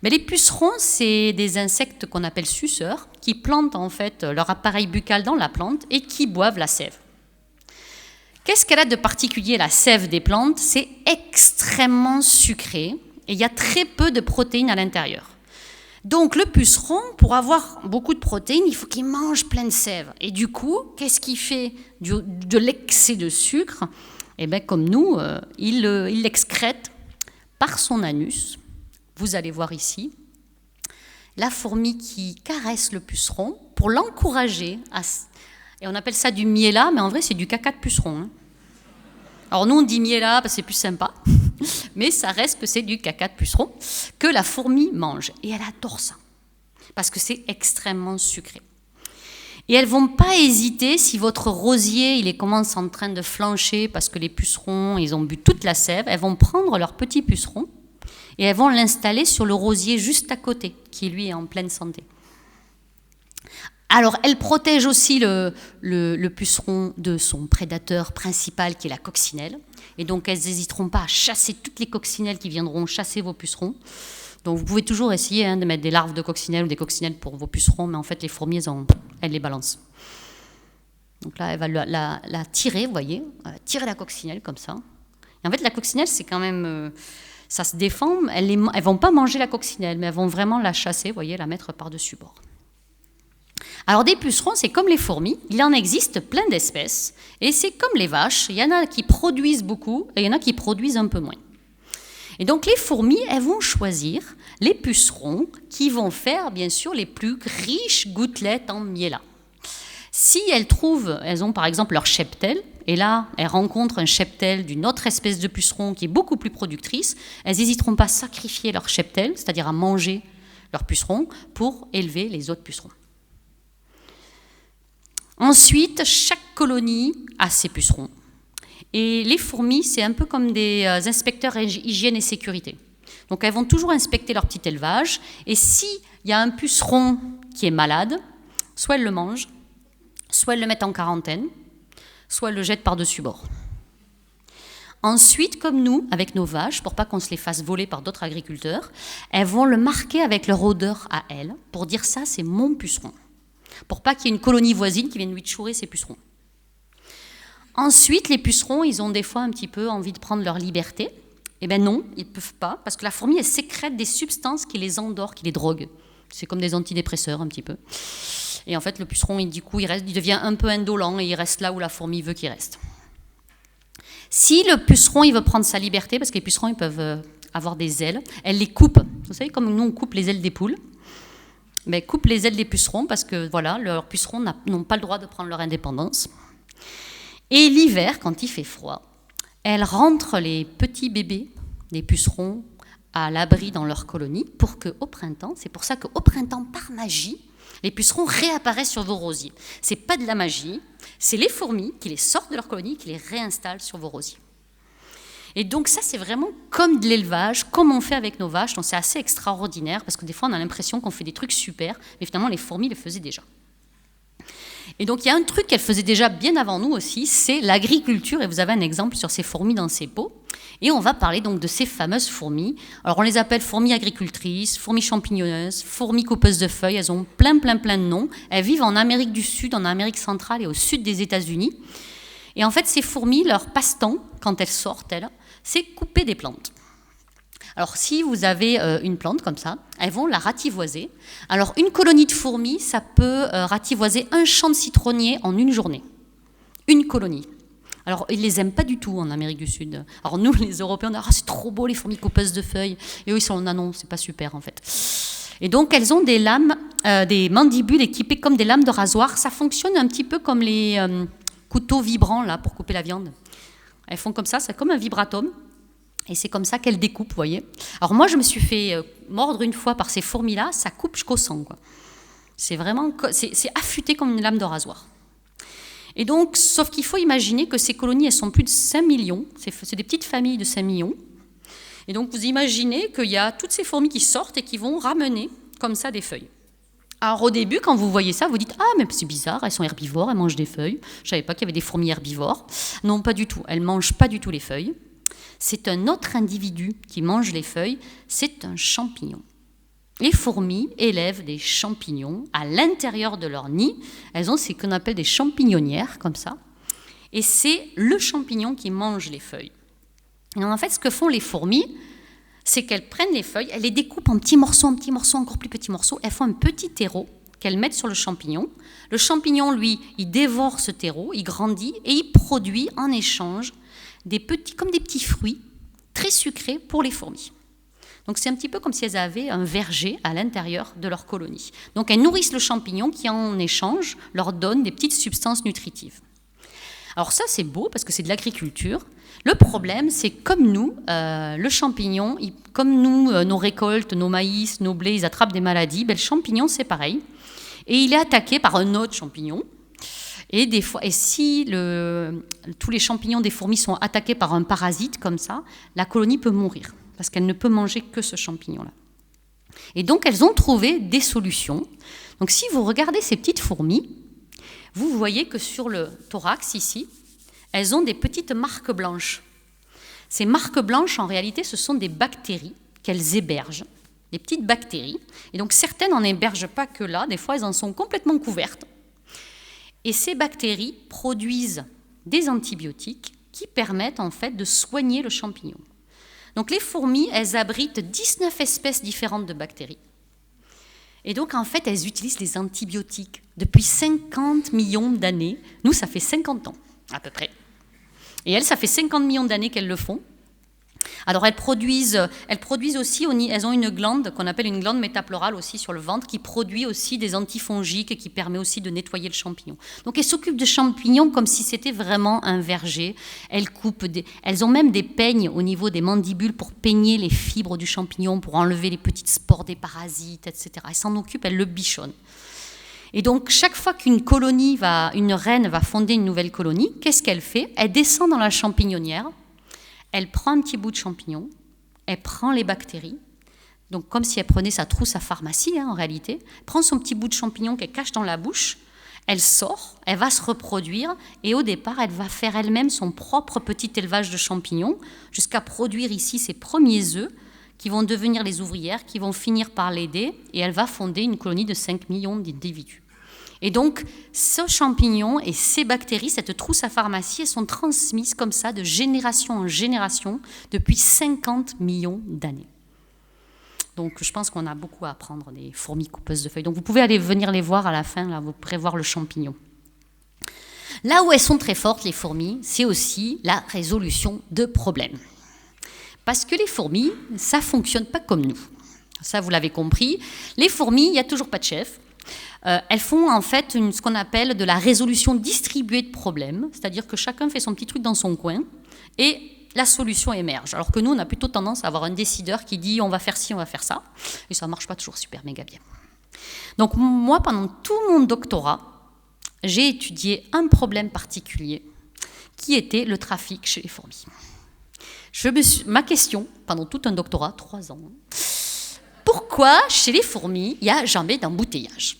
Mais les pucerons, c'est des insectes qu'on appelle suceurs, qui plantent en fait leur appareil buccal dans la plante et qui boivent la sève. Qu'est-ce qu'elle a de particulier, la sève des plantes? C'est extrêmement sucré et il y a très peu de protéines à l'intérieur. Donc le puceron, pour avoir beaucoup de protéines, il faut qu'il mange plein de sève. Et du coup, qu'est-ce qu'il fait de l'excès de sucre? Eh bien, comme nous, il l'excrète par son anus. Vous allez voir ici la fourmi qui caresse le puceron pour l'encourager à... Et on appelle ça du miella, mais en vrai, c'est du caca de puceron. Hein. Alors nous, on dit miella parce que c'est plus sympa, mais ça reste que c'est du caca de puceron que la fourmi mange. Et elle adore ça, parce que c'est extrêmement sucré. Et elles ne vont pas hésiter, si votre rosier il commence en train de flancher parce que les pucerons, ils ont bu toute la sève, elles vont prendre leur petit puceron et elles vont l'installer sur le rosier juste à côté, qui lui est en pleine santé. Alors, elle protège aussi le puceron de son prédateur principal, qui est la coccinelle. Et donc, elles n'hésiteront pas à chasser toutes les coccinelles qui viendront chasser vos pucerons. Donc, vous pouvez toujours essayer de mettre des larves de coccinelles ou des coccinelles pour vos pucerons, mais en fait, les fourmis, elles les balancent. Donc là, elle va la tirer, vous voyez, elle va tirer la coccinelle comme ça. Et en fait, la coccinelle, c'est quand même... ça se défend, elles ne vont pas manger la coccinelle, mais elles vont vraiment la chasser, vous voyez, la mettre par-dessus bord. Alors des pucerons, c'est comme les fourmis, il en existe plein d'espèces, et c'est comme les vaches, il y en a qui produisent beaucoup, et il y en a qui produisent un peu moins. Et donc les fourmis, elles vont choisir les pucerons qui vont faire, bien sûr, les plus riches gouttelettes en miella. Si elles ont par exemple leur cheptel, et là, elles rencontrent un cheptel d'une autre espèce de puceron qui est beaucoup plus productrice, elles n'hésiteront pas à sacrifier leur cheptel, c'est-à-dire à manger leur puceron, pour élever les autres pucerons. Ensuite, chaque colonie a ses pucerons. Et les fourmis, c'est un peu comme des inspecteurs hygiène et sécurité. Donc elles vont toujours inspecter leur petit élevage, et s'il y a un puceron qui est malade, soit elles le mangent, soit elles le mettent en quarantaine, soit elles le jettent par-dessus bord. Ensuite, comme nous, avec nos vaches, pour pas qu'on se les fasse voler par d'autres agriculteurs, elles vont le marquer avec leur odeur à elles, pour dire ça, c'est mon puceron. Pour pas qu'il y ait une colonie voisine qui vienne lui chourer ses pucerons. Ensuite, les pucerons, ils ont des fois un petit peu envie de prendre leur liberté. Eh bien non, ils ne peuvent pas, parce que la fourmi, elle sécrète des substances qui les endorment, qui les droguent. C'est comme des antidépresseurs un petit peu. Et en fait, le puceron, il devient un peu indolent et il reste là où la fourmi veut qu'il reste. Si le puceron, il veut prendre sa liberté, parce que les pucerons, ils peuvent avoir des ailes, elle les coupe. Vous savez, comme nous, on coupe les ailes des poules. Mais coupe les ailes des pucerons, parce que voilà, leurs pucerons n'ont pas le droit de prendre leur indépendance. Et l'hiver, quand il fait froid, elle rentre les petits bébés, les pucerons, à l'abri dans leur colonie, pour qu'au printemps, c'est pour ça qu'au printemps, par magie, les pucerons réapparaissent sur vos rosiers. C'est pas de la magie, c'est les fourmis qui les sortent de leur colonie, qui les réinstallent sur vos rosiers. Et donc ça, c'est vraiment comme de l'élevage, comme on fait avec nos vaches. Donc c'est assez extraordinaire, parce que des fois, on a l'impression qu'on fait des trucs super, mais finalement, les fourmis le faisaient déjà. Et donc il y a un truc qu'elles faisaient déjà bien avant nous aussi, c'est l'agriculture, et vous avez un exemple sur ces fourmis dans ces pots. Et on va parler donc de ces fameuses fourmis. Alors on les appelle fourmis agricultrices, fourmis champignonneuses, fourmis coupeuses de feuilles, elles ont plein de noms. Elles vivent en Amérique du Sud, en Amérique centrale et au sud des États-Unis. Et en fait, ces fourmis, leur passe-temps, quand elles sortent, c'est couper des plantes. Alors, si vous avez une plante comme ça, elles vont la rativoiser. Alors, une colonie de fourmis, ça peut rativoiser un champ de citronniers en une journée. Une colonie. Alors, ils ne les aiment pas du tout en Amérique du Sud. Alors, nous, les Européens, on dit « Ah, c'est trop beau, les fourmis coupeuses de feuilles ». Et eux, ils sont « Non, c'est pas super, en fait ». Et donc, elles ont des lames, des mandibules équipées comme des lames de rasoir. Ça fonctionne un petit peu comme les couteaux vibrants, là, pour couper la viande. Elles font comme ça, c'est comme un vibratum. Et c'est comme ça qu'elles découpent, vous voyez. Alors moi, je me suis fait mordre une fois par ces fourmis-là, ça coupe jusqu'au sang, quoi. C'est vraiment, c'est affûté comme une lame de rasoir. Et donc, sauf qu'il faut imaginer que ces colonies, elles sont plus de 5 millions, c'est des petites familles de 5 millions. Et donc, vous imaginez qu'il y a toutes ces fourmis qui sortent et qui vont ramener, comme ça, des feuilles. Alors au début, quand vous voyez ça, vous dites « Ah, mais c'est bizarre, elles sont herbivores, elles mangent des feuilles. Je ne savais pas qu'il y avait des fourmis herbivores. » Non, pas du tout, elles ne mangent pas du tout les feuilles. C'est un autre individu qui mange les feuilles, c'est un champignon. Les fourmis élèvent des champignons à l'intérieur de leur nid. Elles ont ce qu'on appelle des champignonnières, comme ça. Et c'est le champignon qui mange les feuilles. Et en fait, ce que font les fourmis, c'est qu'elles prennent les feuilles, elles les découpent en petits morceaux, encore plus petits morceaux. Elles font un petit terreau qu'elles mettent sur le champignon. Le champignon, lui, il dévore ce terreau, il grandit et il produit en échange comme des petits fruits très sucrés pour les fourmis. Donc c'est un petit peu comme si elles avaient un verger à l'intérieur de leur colonie. Donc elles nourrissent le champignon qui en échange leur donne des petites substances nutritives. Alors ça c'est beau parce que c'est de l'agriculture. Le problème c'est comme nous, le champignon, comme nous, nos récoltes, nos maïs, nos blés, ils attrapent des maladies, le champignon c'est pareil. Et il est attaqué par un autre champignon. Et des fois, si tous les champignons des fourmis sont attaqués par un parasite comme ça, la colonie peut mourir parce qu'elle ne peut manger que ce champignon-là. Et donc, elles ont trouvé des solutions. Donc, si vous regardez ces petites fourmis, vous voyez que sur le thorax, ici, elles ont des petites marques blanches. Ces marques blanches, en réalité, ce sont des bactéries qu'elles hébergent, des petites bactéries. Et donc, certaines n'en hébergent pas que là. Des fois, elles en sont complètement couvertes. Et ces bactéries produisent des antibiotiques qui permettent en fait de soigner le champignon. Donc les fourmis, elles abritent 19 espèces différentes de bactéries. Et donc en fait, elles utilisent les antibiotiques depuis 50 millions d'années. Nous, ça fait 50 ans à peu près. Et elles, ça fait 50 millions d'années qu'elles le font. Alors elles produisent aussi, elles ont une glande qu'on appelle une glande métapleurale aussi sur le ventre qui produit aussi des antifongiques et qui permet aussi de nettoyer le champignon. Donc elles s'occupent de champignons comme si c'était vraiment un verger. Elles ont même des peignes au niveau des mandibules pour peigner les fibres du champignon, pour enlever les petites spores des parasites, etc. Elles s'en occupent, elles le bichonnent. Et donc chaque fois qu'une reine va fonder une nouvelle colonie, qu'est-ce qu'elle fait? Elle descend dans la champignonnière. Elle prend un petit bout de champignon, elle prend les bactéries, donc comme si elle prenait sa trousse à pharmacie en réalité, prend son petit bout de champignon qu'elle cache dans la bouche, elle sort, elle va se reproduire, et au départ, elle va faire elle-même son propre petit élevage de champignons, jusqu'à produire ici ses premiers œufs, qui vont devenir les ouvrières, qui vont finir par l'aider, et elle va fonder une colonie de 5 millions d'individus. Et donc, ce champignon et ces bactéries, cette trousse à pharmacie, elles sont transmises comme ça, de génération en génération, depuis 50 millions d'années. Donc, je pense qu'on a beaucoup à apprendre des fourmis coupeuses de feuilles. Donc, vous pouvez aller venir les voir à la fin, là, vous pourrez voir le champignon. Là où elles sont très fortes, les fourmis, c'est aussi la résolution de problèmes. Parce que les fourmis, ça ne fonctionne pas comme nous. Ça, vous l'avez compris. Les fourmis, il n'y a toujours pas de chef. Elles font en fait ce qu'on appelle de la résolution distribuée de problèmes, c'est-à-dire que chacun fait son petit truc dans son coin et la solution émerge. Alors que nous, on a plutôt tendance à avoir un décideur qui dit on va faire ci, on va faire ça, et ça ne marche pas toujours super méga bien. Donc moi, pendant tout mon doctorat, j'ai étudié un problème particulier qui était le trafic chez les fourmis. Ma question, pendant tout un doctorat, 3 ans, pourquoi chez les fourmis, il n'y a jamais d'embouteillage ?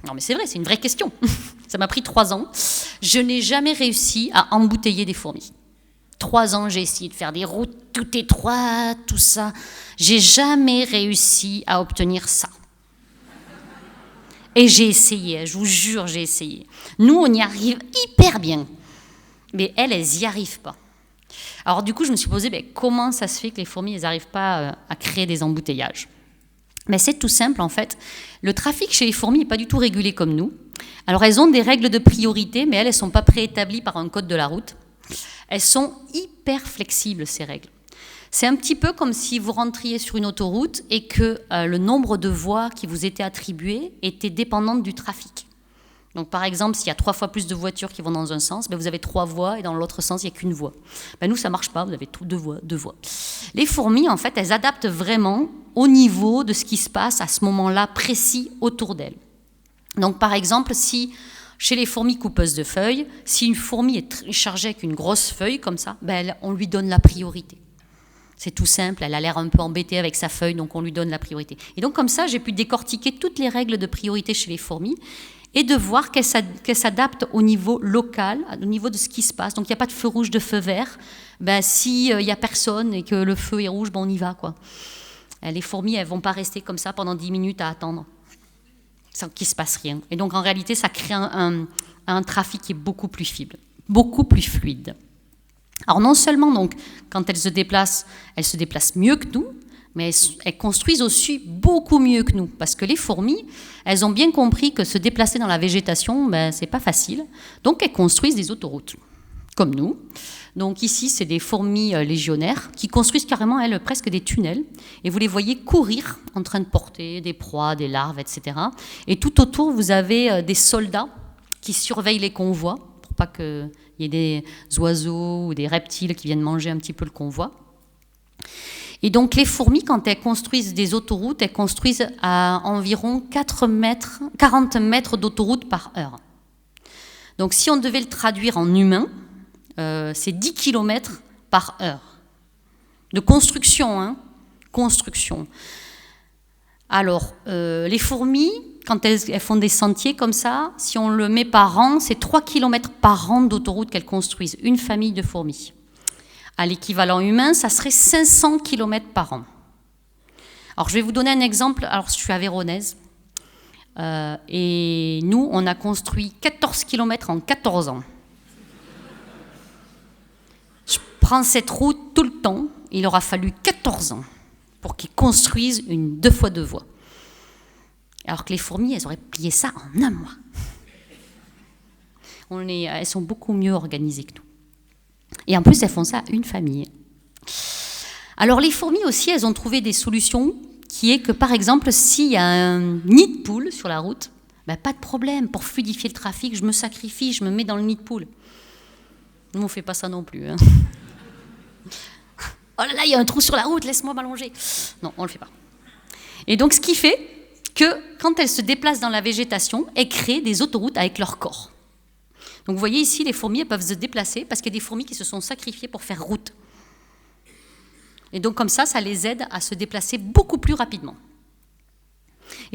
Non mais c'est vrai, c'est une vraie question. Ça m'a pris 3 ans. Je n'ai jamais réussi à embouteiller des fourmis. 3 ans, j'ai essayé de faire des routes tout étroites, tout ça. J'ai jamais réussi à obtenir ça. Et j'ai essayé, je vous jure, j'ai essayé. Nous, on y arrive hyper bien. Mais elles n'y arrivent pas. Alors du coup, je me suis posé, comment ça se fait que les fourmis, elles n'arrivent pas à créer des embouteillages ? Mais c'est tout simple en fait. Le trafic chez les fourmis n'est pas du tout régulé comme nous. Alors elles ont des règles de priorité, mais elles ne sont pas préétablies par un code de la route. Elles sont hyper flexibles, ces règles. C'est un petit peu comme si vous rentriez sur une autoroute et que le nombre de voies qui vous était attribué était dépendant du trafic. Donc par exemple, s'il y a 3 fois plus de voitures qui vont dans un sens, vous avez 3 voies et dans l'autre sens, il n'y a qu'une voie. Nous, ça ne marche pas, vous avez 2 voies. Les fourmis, en fait, elles adaptent vraiment au niveau de ce qui se passe à ce moment-là précis autour d'elles. Donc par exemple, si chez les fourmis coupeuses de feuilles, si une fourmi est chargée avec une grosse feuille comme ça, on lui donne la priorité. C'est tout simple, elle a l'air un peu embêtée avec sa feuille, donc on lui donne la priorité. Et donc comme ça, j'ai pu décortiquer toutes les règles de priorité chez les fourmis et de voir qu'elles s'adaptent au niveau local, au niveau de ce qui se passe. Donc il n'y a pas de feu rouge, de feu vert. S'il n'y a personne et que le feu est rouge, on y va, quoi. Les fourmis, elles ne vont pas rester comme ça pendant 10 minutes à attendre, sans qu'il ne se passe rien. Et donc en réalité, ça crée un trafic qui est beaucoup plus fluide. Alors non seulement, donc, quand elles se déplacent mieux que nous, mais elles construisent aussi beaucoup mieux que nous. Parce que les fourmis, elles ont bien compris que se déplacer dans la végétation, c'est pas facile. Donc elles construisent des autoroutes, comme nous. Donc ici, c'est des fourmis légionnaires qui construisent carrément, elles, presque des tunnels. Et vous les voyez courir en train de porter des proies, des larves, etc. Et tout autour, vous avez des soldats qui surveillent les convois pour pas qu'il y ait des oiseaux ou des reptiles qui viennent manger un petit peu le convoi. Et donc les fourmis, quand elles construisent des autoroutes, elles construisent à environ 40 mètres d'autoroute par heure. Donc si on devait le traduire en humain, c'est 10 km par heure. De construction, hein. Construction. Alors, les fourmis, quand elles font des sentiers comme ça, si on le met par an, c'est 3 km par an d'autoroute qu'elles construisent, une famille de fourmis. À l'équivalent humain, ça serait 500 km par an. Alors, je vais vous donner un exemple. Alors, je suis aveyronnaise. Et nous, on a construit 14 km en 14 ans. Je prends cette route tout le temps. Il aura fallu 14 ans pour qu'ils construisent une 2x2 voies. Alors que les fourmis, elles auraient plié ça en un mois. Elles sont beaucoup mieux organisées que nous. Et en plus, elles font ça à une famille. Alors les fourmis aussi, elles ont trouvé des solutions qui est que, par exemple, s'il y a un nid de poule sur la route, pas de problème, pour fluidifier le trafic, je me sacrifie, je me mets dans le nid de poule. Nous, on ne fait pas ça non plus. Hein. Oh là là, il y a un trou sur la route, laisse-moi m'allonger. Non, on ne le fait pas. Et donc, ce qui fait que, quand elles se déplacent dans la végétation, elles créent des autoroutes avec leur corps. Donc, vous voyez ici, les fourmis, elles peuvent se déplacer parce qu'il y a des fourmis qui se sont sacrifiées pour faire route. Et donc, comme ça les aide à se déplacer beaucoup plus rapidement.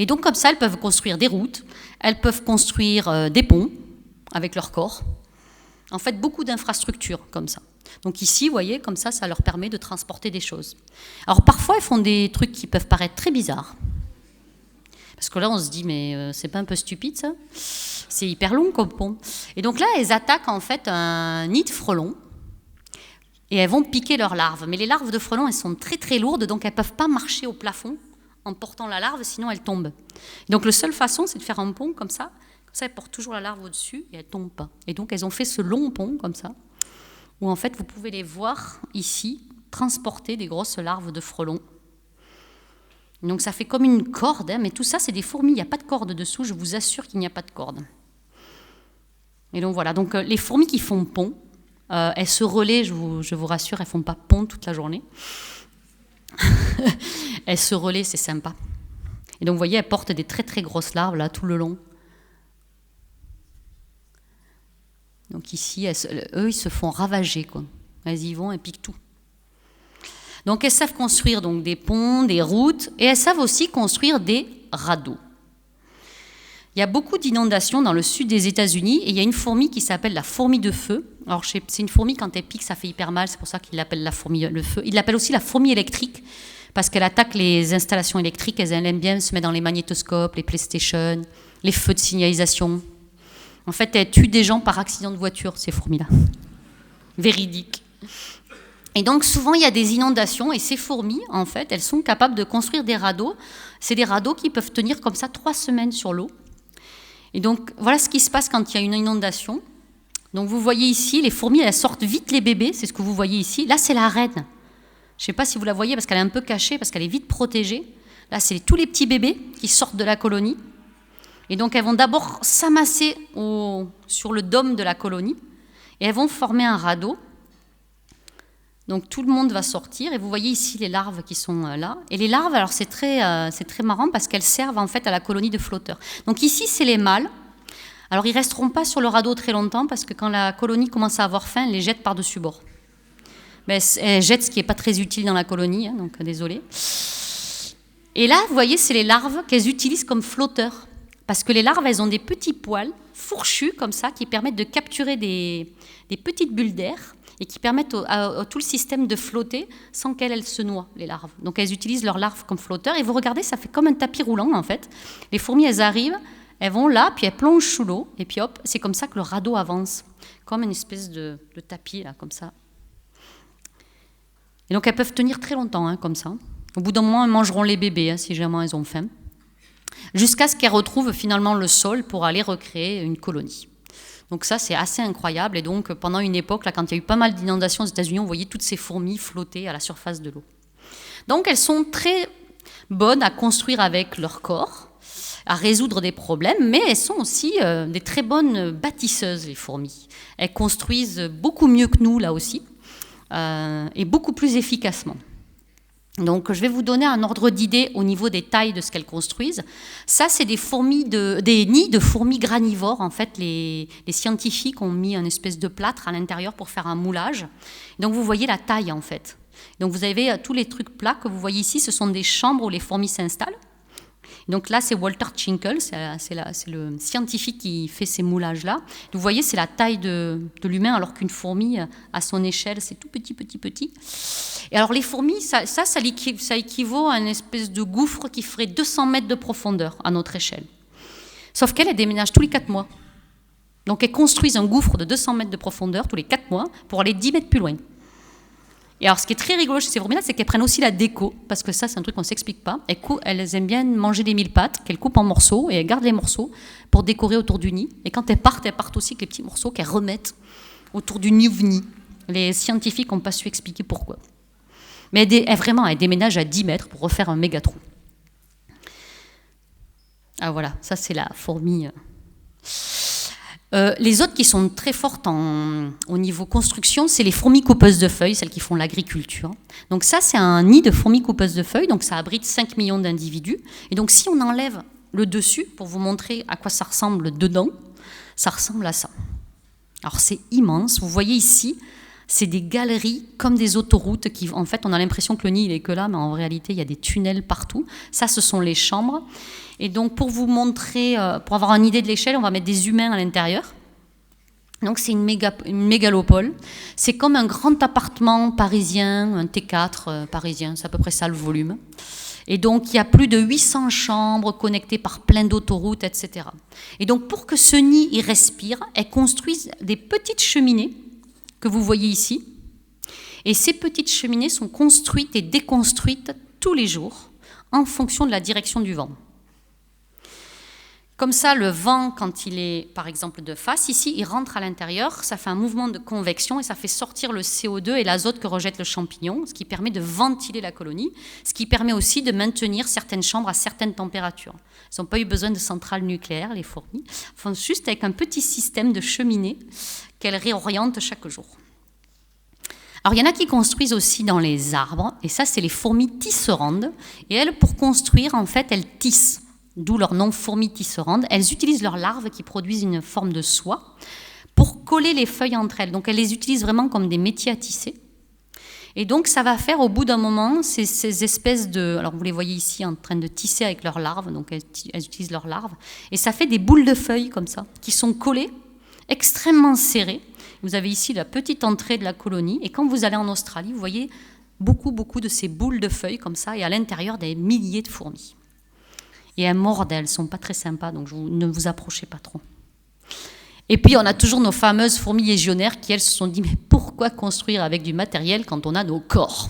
Et donc comme ça, elles peuvent construire des routes, elles peuvent construire des ponts avec leur corps. En fait, beaucoup d'infrastructures comme ça. Donc ici, vous voyez, comme ça leur permet de transporter des choses. Alors parfois, elles font des trucs qui peuvent paraître très bizarres. Parce que là, on se dit, mais c'est pas un peu stupide, ça? C'est hyper long comme pont. Et donc là, elles attaquent en fait un nid de frelons et elles vont piquer leurs larves. Mais les larves de frelons, elles sont très très lourdes, donc elles ne peuvent pas marcher au plafond en portant la larve, sinon elles tombent. Donc la seule façon, c'est de faire un pont comme ça. Comme ça, elles portent toujours la larve au-dessus et elles ne tombent pas. Et donc, elles ont fait ce long pont comme ça, où en fait, vous pouvez les voir ici transporter des grosses larves de frelons. Donc ça fait comme une corde, hein, mais tout ça, c'est des fourmis. Il n'y a pas de corde dessous, je vous assure qu'il n'y a pas de corde. Et donc voilà, donc, les fourmis qui font pont, elles se relaient, je vous rassure, elles ne font pas pont toute la journée. Elles se relaient, c'est sympa. Et donc vous voyez, elles portent des très très grosses larves là, tout le long. Donc ici, eux, ils se font ravager, quoi. Elles y vont, elles piquent tout. Donc elles savent construire donc, des ponts, des routes, et elles savent aussi construire des radeaux. Il y a beaucoup d'inondations dans le sud des États-Unis, et il y a une fourmi qui s'appelle la fourmi de feu. Alors c'est une fourmi, quand elle pique, ça fait hyper mal, c'est pour ça qu'il l'appelle la fourmi de feu. Il l'appelle aussi la fourmi électrique, parce qu'elle attaque les installations électriques, elles aiment bien se mettre dans les magnétoscopes, les PlayStation, les feux de signalisation. En fait, elles tuent des gens par accident de voiture, ces fourmis-là. Véridique. Et donc, souvent, il y a des inondations, et ces fourmis, en fait, elles sont capables de construire des radeaux. C'est des radeaux qui peuvent tenir comme ça 3 semaines sur l'eau. Et donc, voilà ce qui se passe quand il y a une inondation. Donc, vous voyez ici, les fourmis, elles sortent vite les bébés, c'est ce que vous voyez ici. Là, c'est la reine. Je ne sais pas si vous la voyez, parce qu'elle est un peu cachée, parce qu'elle est vite protégée. Là, c'est tous les petits bébés qui sortent de la colonie. Et donc, elles vont d'abord s'amasser sur le dôme de la colonie, et elles vont former un radeau. Donc tout le monde va sortir, et vous voyez ici les larves qui sont là. Et les larves, alors c'est très marrant parce qu'elles servent en fait à la colonie de flotteurs. Donc ici c'est les mâles. Alors ils resteront pas sur le radeau très longtemps parce que quand la colonie commence à avoir faim, elles les jettent par-dessus bord. Mais elles jettent ce qui n'est pas très utile dans la colonie, hein, donc désolé. Et là, vous voyez, c'est les larves qu'elles utilisent comme flotteurs. Parce que les larves, elles ont des petits poils fourchus comme ça qui permettent de capturer des petites bulles d'air et qui permettent à tout le système de flotter sans qu'elles se noient, les larves. Donc elles utilisent leurs larves comme flotteurs. Et vous regardez, ça fait comme un tapis roulant, en fait. Les fourmis, elles arrivent, elles vont là, puis elles plongent sous l'eau, et puis hop, c'est comme ça que le radeau avance, comme une espèce de tapis, là, comme ça. Et donc elles peuvent tenir très longtemps, hein, comme ça. Au bout d'un moment, elles mangeront les bébés, hein, si jamais elles ont faim. Jusqu'à ce qu'elles retrouvent finalement le sol pour aller recréer une colonie. Donc ça, c'est assez incroyable. Et donc, pendant une époque, là, quand il y a eu pas mal d'inondations aux États-Unis, on voyait toutes ces fourmis flotter à la surface de l'eau. Donc, elles sont très bonnes à construire avec leur corps, à résoudre des problèmes, mais elles sont aussi des très bonnes bâtisseuses, les fourmis. Elles construisent beaucoup mieux que nous, là aussi, et beaucoup plus efficacement. Donc, je vais vous donner un ordre d'idée au niveau des tailles de ce qu'elles construisent. Ça, c'est des nids de fourmis granivores. En fait, les scientifiques ont mis une espèce de plâtre à l'intérieur pour faire un moulage. Donc, vous voyez la taille, en fait. Donc, vous avez tous les trucs plats que vous voyez ici. Ce sont des chambres où les fourmis s'installent. Donc là, c'est Walter Tschinkel, c'est le scientifique qui fait ces moulages-là. Vous voyez, c'est la taille de l'humain, alors qu'une fourmi, à son échelle, c'est tout petit, petit, petit. Et alors les fourmis, ça équivaut à une espèce de gouffre qui ferait 200 mètres de profondeur à notre échelle. Sauf qu'elles déménagent tous les 4 mois. Donc elles construisent un gouffre de 200 mètres de profondeur tous les 4 mois pour aller 10 mètres plus loin. Et alors, ce qui est très rigolo chez ces fourmis-là, c'est qu'elles prennent aussi la déco, parce que ça, c'est un truc qu'on ne s'explique pas. Elles aiment bien manger des mille-pattes, qu'elles coupent en morceaux, et elles gardent les morceaux pour décorer autour du nid. Et quand elles partent aussi avec les petits morceaux qu'elles remettent autour du nid. Les scientifiques n'ont pas su expliquer pourquoi. Mais elles déménagent à 10 mètres pour refaire un méga trou. Ah voilà, ça c'est la fourmi. Les autres qui sont très fortes au niveau construction, c'est les fourmis coupeuses de feuilles, celles qui font l'agriculture. Donc ça, c'est un nid de fourmis coupeuses de feuilles, donc ça abrite 5 millions d'individus. Et donc si on enlève le dessus, pour vous montrer à quoi ça ressemble dedans, ça ressemble à ça. Alors c'est immense, vous voyez ici, C'est des galeries comme des autoroutes qui, en fait, on a l'impression que le nid il est que là, mais en réalité, il y a des tunnels partout. Ça, ce sont les chambres. Et donc, pour vous montrer, pour avoir une idée de l'échelle, on va mettre des humains à l'intérieur. Donc, c'est une mégalopole. C'est comme un grand appartement parisien, un T4 parisien. C'est à peu près ça le volume. Et donc, il y a plus de 800 chambres connectées par plein d'autoroutes, etc. Et donc, pour que ce nid y respire, elles construisent des petites cheminées que vous voyez ici. Et ces petites cheminées sont construites et déconstruites tous les jours en fonction de la direction du vent. Comme ça, le vent, quand il est, par exemple, de face, ici, il rentre à l'intérieur, ça fait un mouvement de convection et ça fait sortir le CO2 et l'azote que rejette le champignon, ce qui permet de ventiler la colonie, ce qui permet aussi de maintenir certaines chambres à certaines températures. Elles n'ont pas eu besoin de centrales nucléaires, les fourmis, font juste avec un petit système de cheminée qu'elles réorientent chaque jour. Alors, il y en a qui construisent aussi dans les arbres, et ça, c'est les fourmis tisserandes. Et elles, pour construire, en fait, elles tissent, d'où leur nom fourmis tisserandes. Elles utilisent leurs larves qui produisent une forme de soie pour coller les feuilles entre elles. Donc, elles les utilisent vraiment comme des métiers à tisser. Et donc, ça va faire, au bout d'un moment, ces espèces de... Alors, vous les voyez ici en train de tisser avec leurs larves, donc elles utilisent leurs larves. Et ça fait des boules de feuilles, comme ça, qui sont collées, extrêmement serrées. Vous avez ici la petite entrée de la colonie. Et quand vous allez en Australie, vous voyez beaucoup de ces boules de feuilles, comme ça, et à l'intérieur, des milliers de fourmis. Et elles mordent, elles ne sont pas très sympas, donc ne vous approchez pas trop. Et puis, on a toujours nos fameuses fourmis légionnaires qui, elles, se sont dit, mais pourquoi construire avec du matériel quand on a nos corps ?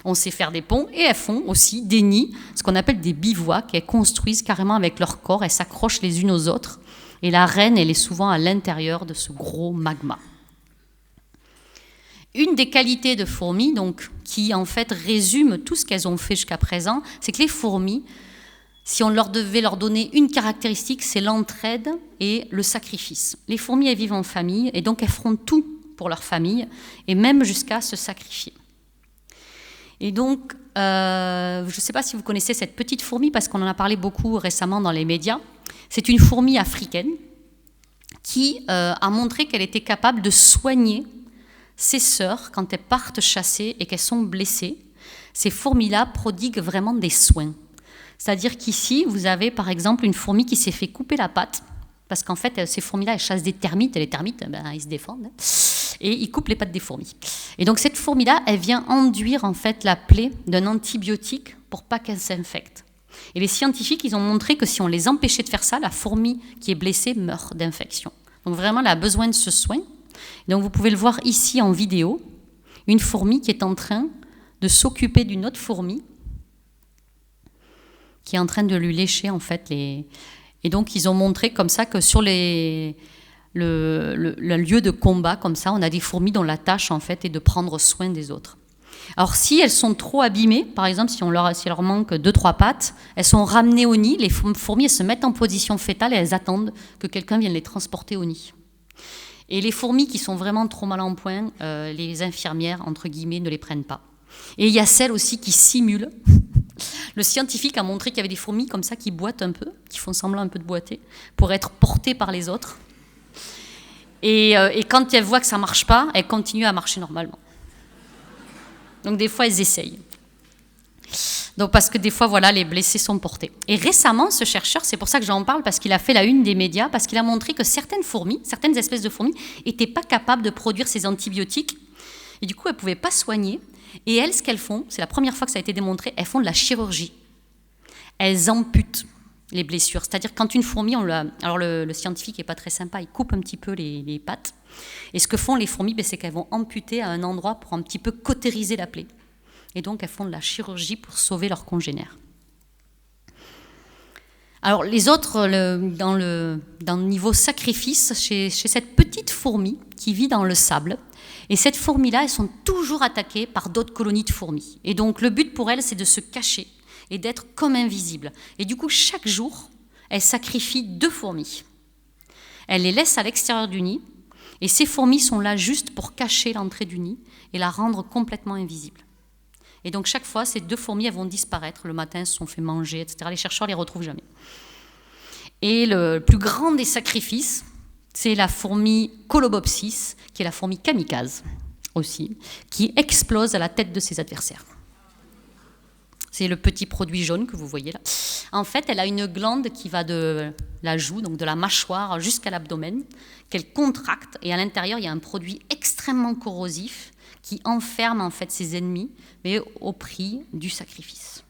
On sait faire des ponts, et elles font aussi des nids, ce qu'on appelle des bivouacs, qu'elles construisent carrément avec leur corps, elles s'accrochent les unes aux autres, et la reine, elle est souvent à l'intérieur de ce gros magma. Une des qualités de fourmis, donc, qui en fait résume tout ce qu'elles ont fait jusqu'à présent, c'est que les fourmis, si on devait leur donner une caractéristique, c'est l'entraide et le sacrifice. Les fourmis, elles vivent en famille, et donc elles feront tout pour leur famille, et même jusqu'à se sacrifier. Et donc, je ne sais pas si vous connaissez cette petite fourmi, parce qu'on en a parlé beaucoup récemment dans les médias. C'est une fourmi africaine qui a montré qu'elle était capable de soigner ses sœurs quand elles partent chasser et qu'elles sont blessées. Ces fourmis-là prodiguent vraiment des soins. C'est-à-dire qu'ici, vous avez par exemple une fourmi qui s'est fait couper la patte, parce qu'en fait, ces fourmis-là, elles chassent des termites, et les termites, ils se défendent, et ils coupent les pattes des fourmis. Et donc cette fourmi-là, elle vient enduire en fait la plaie d'un antibiotique pour pas qu'elle s'infecte. Et les scientifiques, ils ont montré que si on les empêchait de faire ça, la fourmi qui est blessée meurt d'infection. Donc vraiment, elle a besoin de ce soin. Donc vous pouvez le voir ici en vidéo, une fourmi qui est en train de s'occuper d'une autre fourmi, qui est en train de lui lécher en fait les... Et donc ils ont montré comme ça que sur le lieu de combat, comme ça, on a des fourmis dont la tâche en fait est de prendre soin des autres. Alors si elles sont trop abîmées, par exemple si leur manque 2-3 pattes, elles sont ramenées au nid, les fourmis elles se mettent en position fétale et elles attendent que quelqu'un vienne les transporter au nid. Et les fourmis qui sont vraiment trop mal en point, les infirmières, entre guillemets, ne les prennent pas. Et il y a celles aussi qui simulent. Le scientifique a montré qu'il y avait des fourmis comme ça qui boitent un peu, qui font semblant un peu de boiter, pour être portées par les autres. Et quand elles voient que ça ne marche pas, elles continuent à marcher normalement. Donc des fois, elles essayent. Donc parce que des fois, voilà, les blessés sont portés. Et récemment, ce chercheur, c'est pour ça que j'en parle, parce qu'il a fait la une des médias, parce qu'il a montré que certaines espèces de fourmis, n'étaient pas capables de produire ces antibiotiques. Et du coup, elles ne pouvaient pas soigner. Et elles, ce qu'elles font, c'est la première fois que ça a été démontré, elles font de la chirurgie. Elles amputent les blessures. C'est-à-dire quand une fourmi, alors le scientifique n'est pas très sympa, il coupe un petit peu les pattes. Et ce que font les fourmis, c'est qu'elles vont amputer à un endroit pour un petit peu cautériser la plaie. Et donc elles font de la chirurgie pour sauver leurs congénères. Alors les autres, dans le niveau sacrifice, chez cette petite fourmi qui vit dans le sable, et cette fourmi-là, elles sont toujours attaquées par d'autres colonies de fourmis. Et donc le but pour elles, c'est de se cacher et d'être comme invisibles. Et du coup, chaque jour, elles sacrifient 2 fourmis. Elles les laissent à l'extérieur du nid, et ces fourmis sont là juste pour cacher l'entrée du nid et la rendre complètement invisible. Et donc chaque fois, ces 2 fourmis, elles vont disparaître. Le matin, elles se sont fait manger, etc. Les chercheurs ne les retrouvent jamais. Et le plus grand des sacrifices, c'est la fourmi Colobopsis, qui est la fourmi kamikaze. aussi, qui explose à la tête de ses adversaires. C'est le petit produit jaune que vous voyez là. En fait, elle a une glande qui va de la joue, donc de la mâchoire jusqu'à l'abdomen, qu'elle contracte, et à l'intérieur, il y a un produit extrêmement corrosif qui enferme en fait ses ennemis, mais au prix du sacrifice.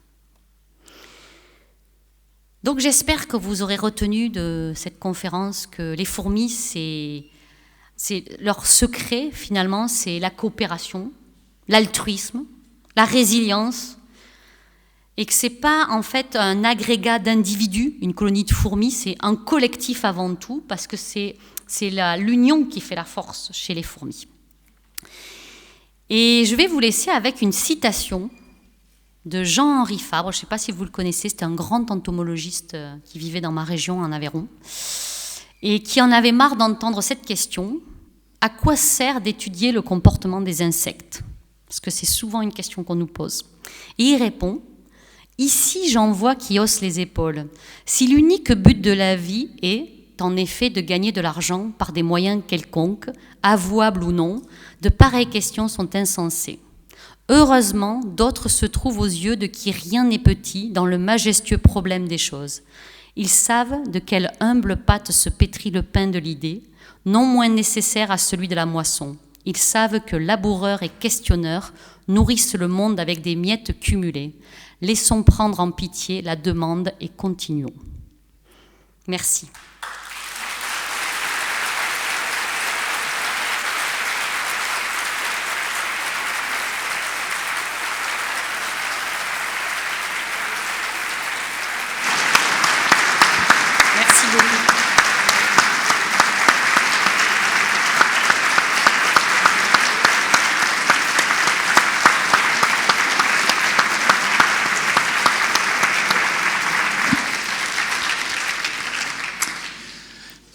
Donc j'espère que vous aurez retenu de cette conférence que les fourmis, c'est leur secret finalement, c'est la coopération, l'altruisme, la résilience, et que c'est pas en fait un agrégat d'individus, une colonie de fourmis, c'est un collectif avant tout, parce que c'est l'union qui fait la force chez les fourmis. Et je vais vous laisser avec une citation de Jean-Henri Fabre. Je ne sais pas si vous le connaissez, c'était un grand entomologiste qui vivait dans ma région, en Aveyron, et qui en avait marre d'entendre cette question: à quoi sert d'étudier le comportement des insectes? Parce que c'est souvent une question qu'on nous pose. Et il répond: ici j'en vois qui haussent les épaules. Si l'unique but de la vie est en effet de gagner de l'argent par des moyens quelconques, avouables ou non, de pareilles questions sont insensées. Heureusement, d'autres se trouvent aux yeux de qui rien n'est petit dans le majestueux problème des choses. Ils savent de quelle humble pâte se pétrit le pain de l'idée, non moins nécessaire à celui de la moisson. Ils savent que laboureurs et questionneurs nourrissent le monde avec des miettes cumulées. Laissons prendre en pitié la demande et continuons. Merci.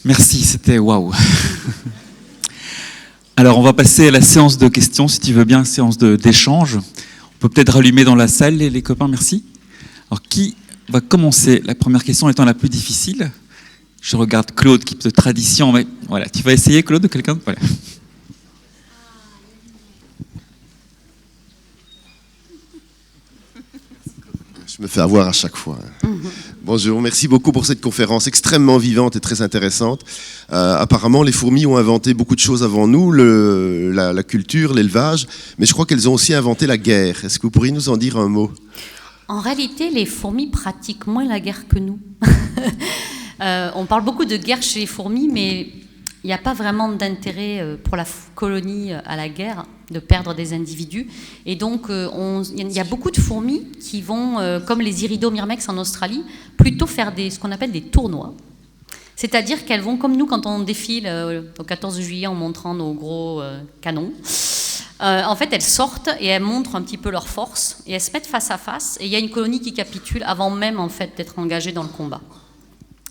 Merci, c'était waouh. Alors, on va passer à la séance de questions, si tu veux bien, séance d'échange. On peut peut-être rallumer dans la salle, les copains, merci. Alors, qui va commencer? La première question étant la plus difficile. Je regarde Claude, qui de tradition, mais voilà. Tu vas essayer, Claude, quelqu'un? Voilà. Je me fais avoir à chaque fois. Bonjour, merci beaucoup pour cette conférence extrêmement vivante et très intéressante. Apparemment, les fourmis ont inventé beaucoup de choses avant nous, la culture, l'élevage, mais je crois qu'elles ont aussi inventé la guerre. Est-ce que vous pourriez nous en dire un mot? En réalité, les fourmis pratiquent moins la guerre que nous. On parle beaucoup de guerre chez les fourmis, mais il n'y a pas vraiment d'intérêt pour la colonie à la guerre, de perdre des individus. Et donc, il y a beaucoup de fourmis qui vont, comme les Iridomyrmex en Australie, plutôt faire ce qu'on appelle des tournois. C'est-à-dire qu'elles vont, comme nous, quand on défile au 14 juillet en montrant nos gros canons, en fait, elles sortent et elles montrent un petit peu leur force, et elles se mettent face à face, et il y a une colonie qui capitule avant même, en fait, d'être engagée dans le combat.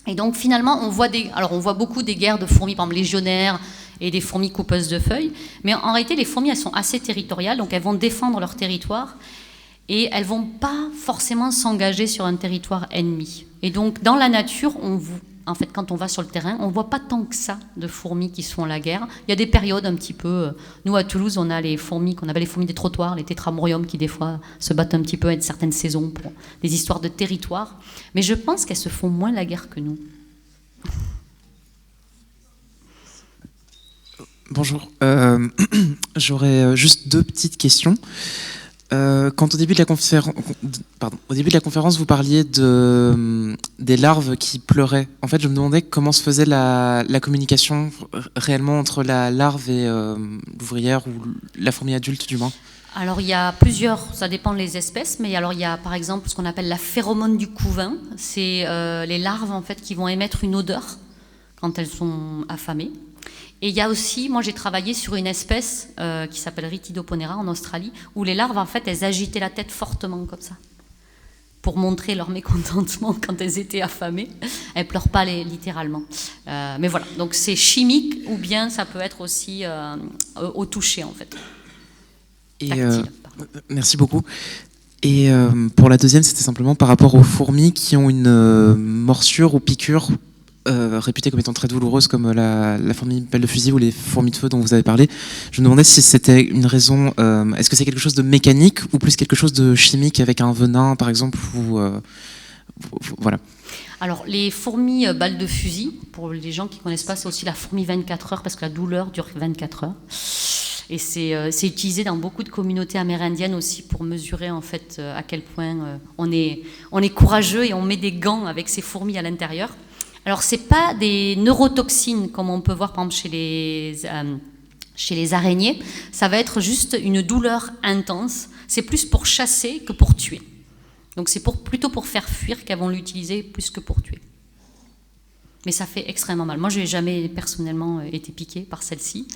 Et donc finalement, on voit beaucoup des guerres de fourmis, par exemple légionnaires et des fourmis coupeuses de feuilles, mais en réalité, les fourmis, elles sont assez territoriales, donc elles vont défendre leur territoire, et elles ne vont pas forcément s'engager sur un territoire ennemi. Et donc, dans la nature, en fait, quand on va sur le terrain, on ne voit pas tant que ça de fourmis qui se font la guerre. Il y a des périodes un petit peu... Nous, à Toulouse, on a les fourmis qu'on appelle les fourmis des trottoirs, les tétramoriums, qui des fois se battent un petit peu à une certaine saison pour des histoires de territoire. Mais je pense qu'elles se font moins la guerre que nous. Bonjour. J'aurais juste deux petites questions. Quand au début de la conférence, vous parliez des larves qui pleuraient. En fait, je me demandais comment se faisait la communication réellement entre la larve et l'ouvrière ou la fourmi adulte, du moins. Alors, il y a plusieurs, ça dépend des espèces, mais alors il y a par exemple ce qu'on appelle la phéromone du couvain. C'est les larves en fait qui vont émettre une odeur quand elles sont affamées. Et il y a aussi, moi j'ai travaillé sur une espèce qui s'appelle Rhytidoponera en Australie, où les larves en fait elles agitaient la tête fortement comme ça, pour montrer leur mécontentement quand elles étaient affamées. Elles pleurent pas littéralement. Mais voilà, donc c'est chimique ou bien ça peut être aussi au toucher en fait. Merci beaucoup. Et pour la deuxième, c'était simplement par rapport aux fourmis qui ont une morsure ou piqûre réputées comme étant très douloureuses, comme la fourmi pelle de fusil ou les fourmis de feu dont vous avez parlé. Je me demandais si c'était une raison, est-ce que c'est quelque chose de mécanique ou plus quelque chose de chimique avec un venin par exemple, ou voilà. Alors, les fourmis balles de fusil, pour les gens qui ne connaissent pas, c'est aussi la fourmi 24 heures, parce que la douleur dure 24 heures. Et c'est utilisé dans beaucoup de communautés amérindiennes aussi pour mesurer en fait à quel point on est courageux, et on met des gants avec ces fourmis à l'intérieur. Alors, ce n'est pas des neurotoxines comme on peut voir par exemple chez les araignées. Ça va être juste une douleur intense. C'est plus pour chasser que pour tuer. Donc c'est plutôt pour faire fuir qu'elles vont l'utiliser plus que pour tuer. Mais ça fait extrêmement mal. Moi, je n'ai jamais personnellement été piquée par celle-ci,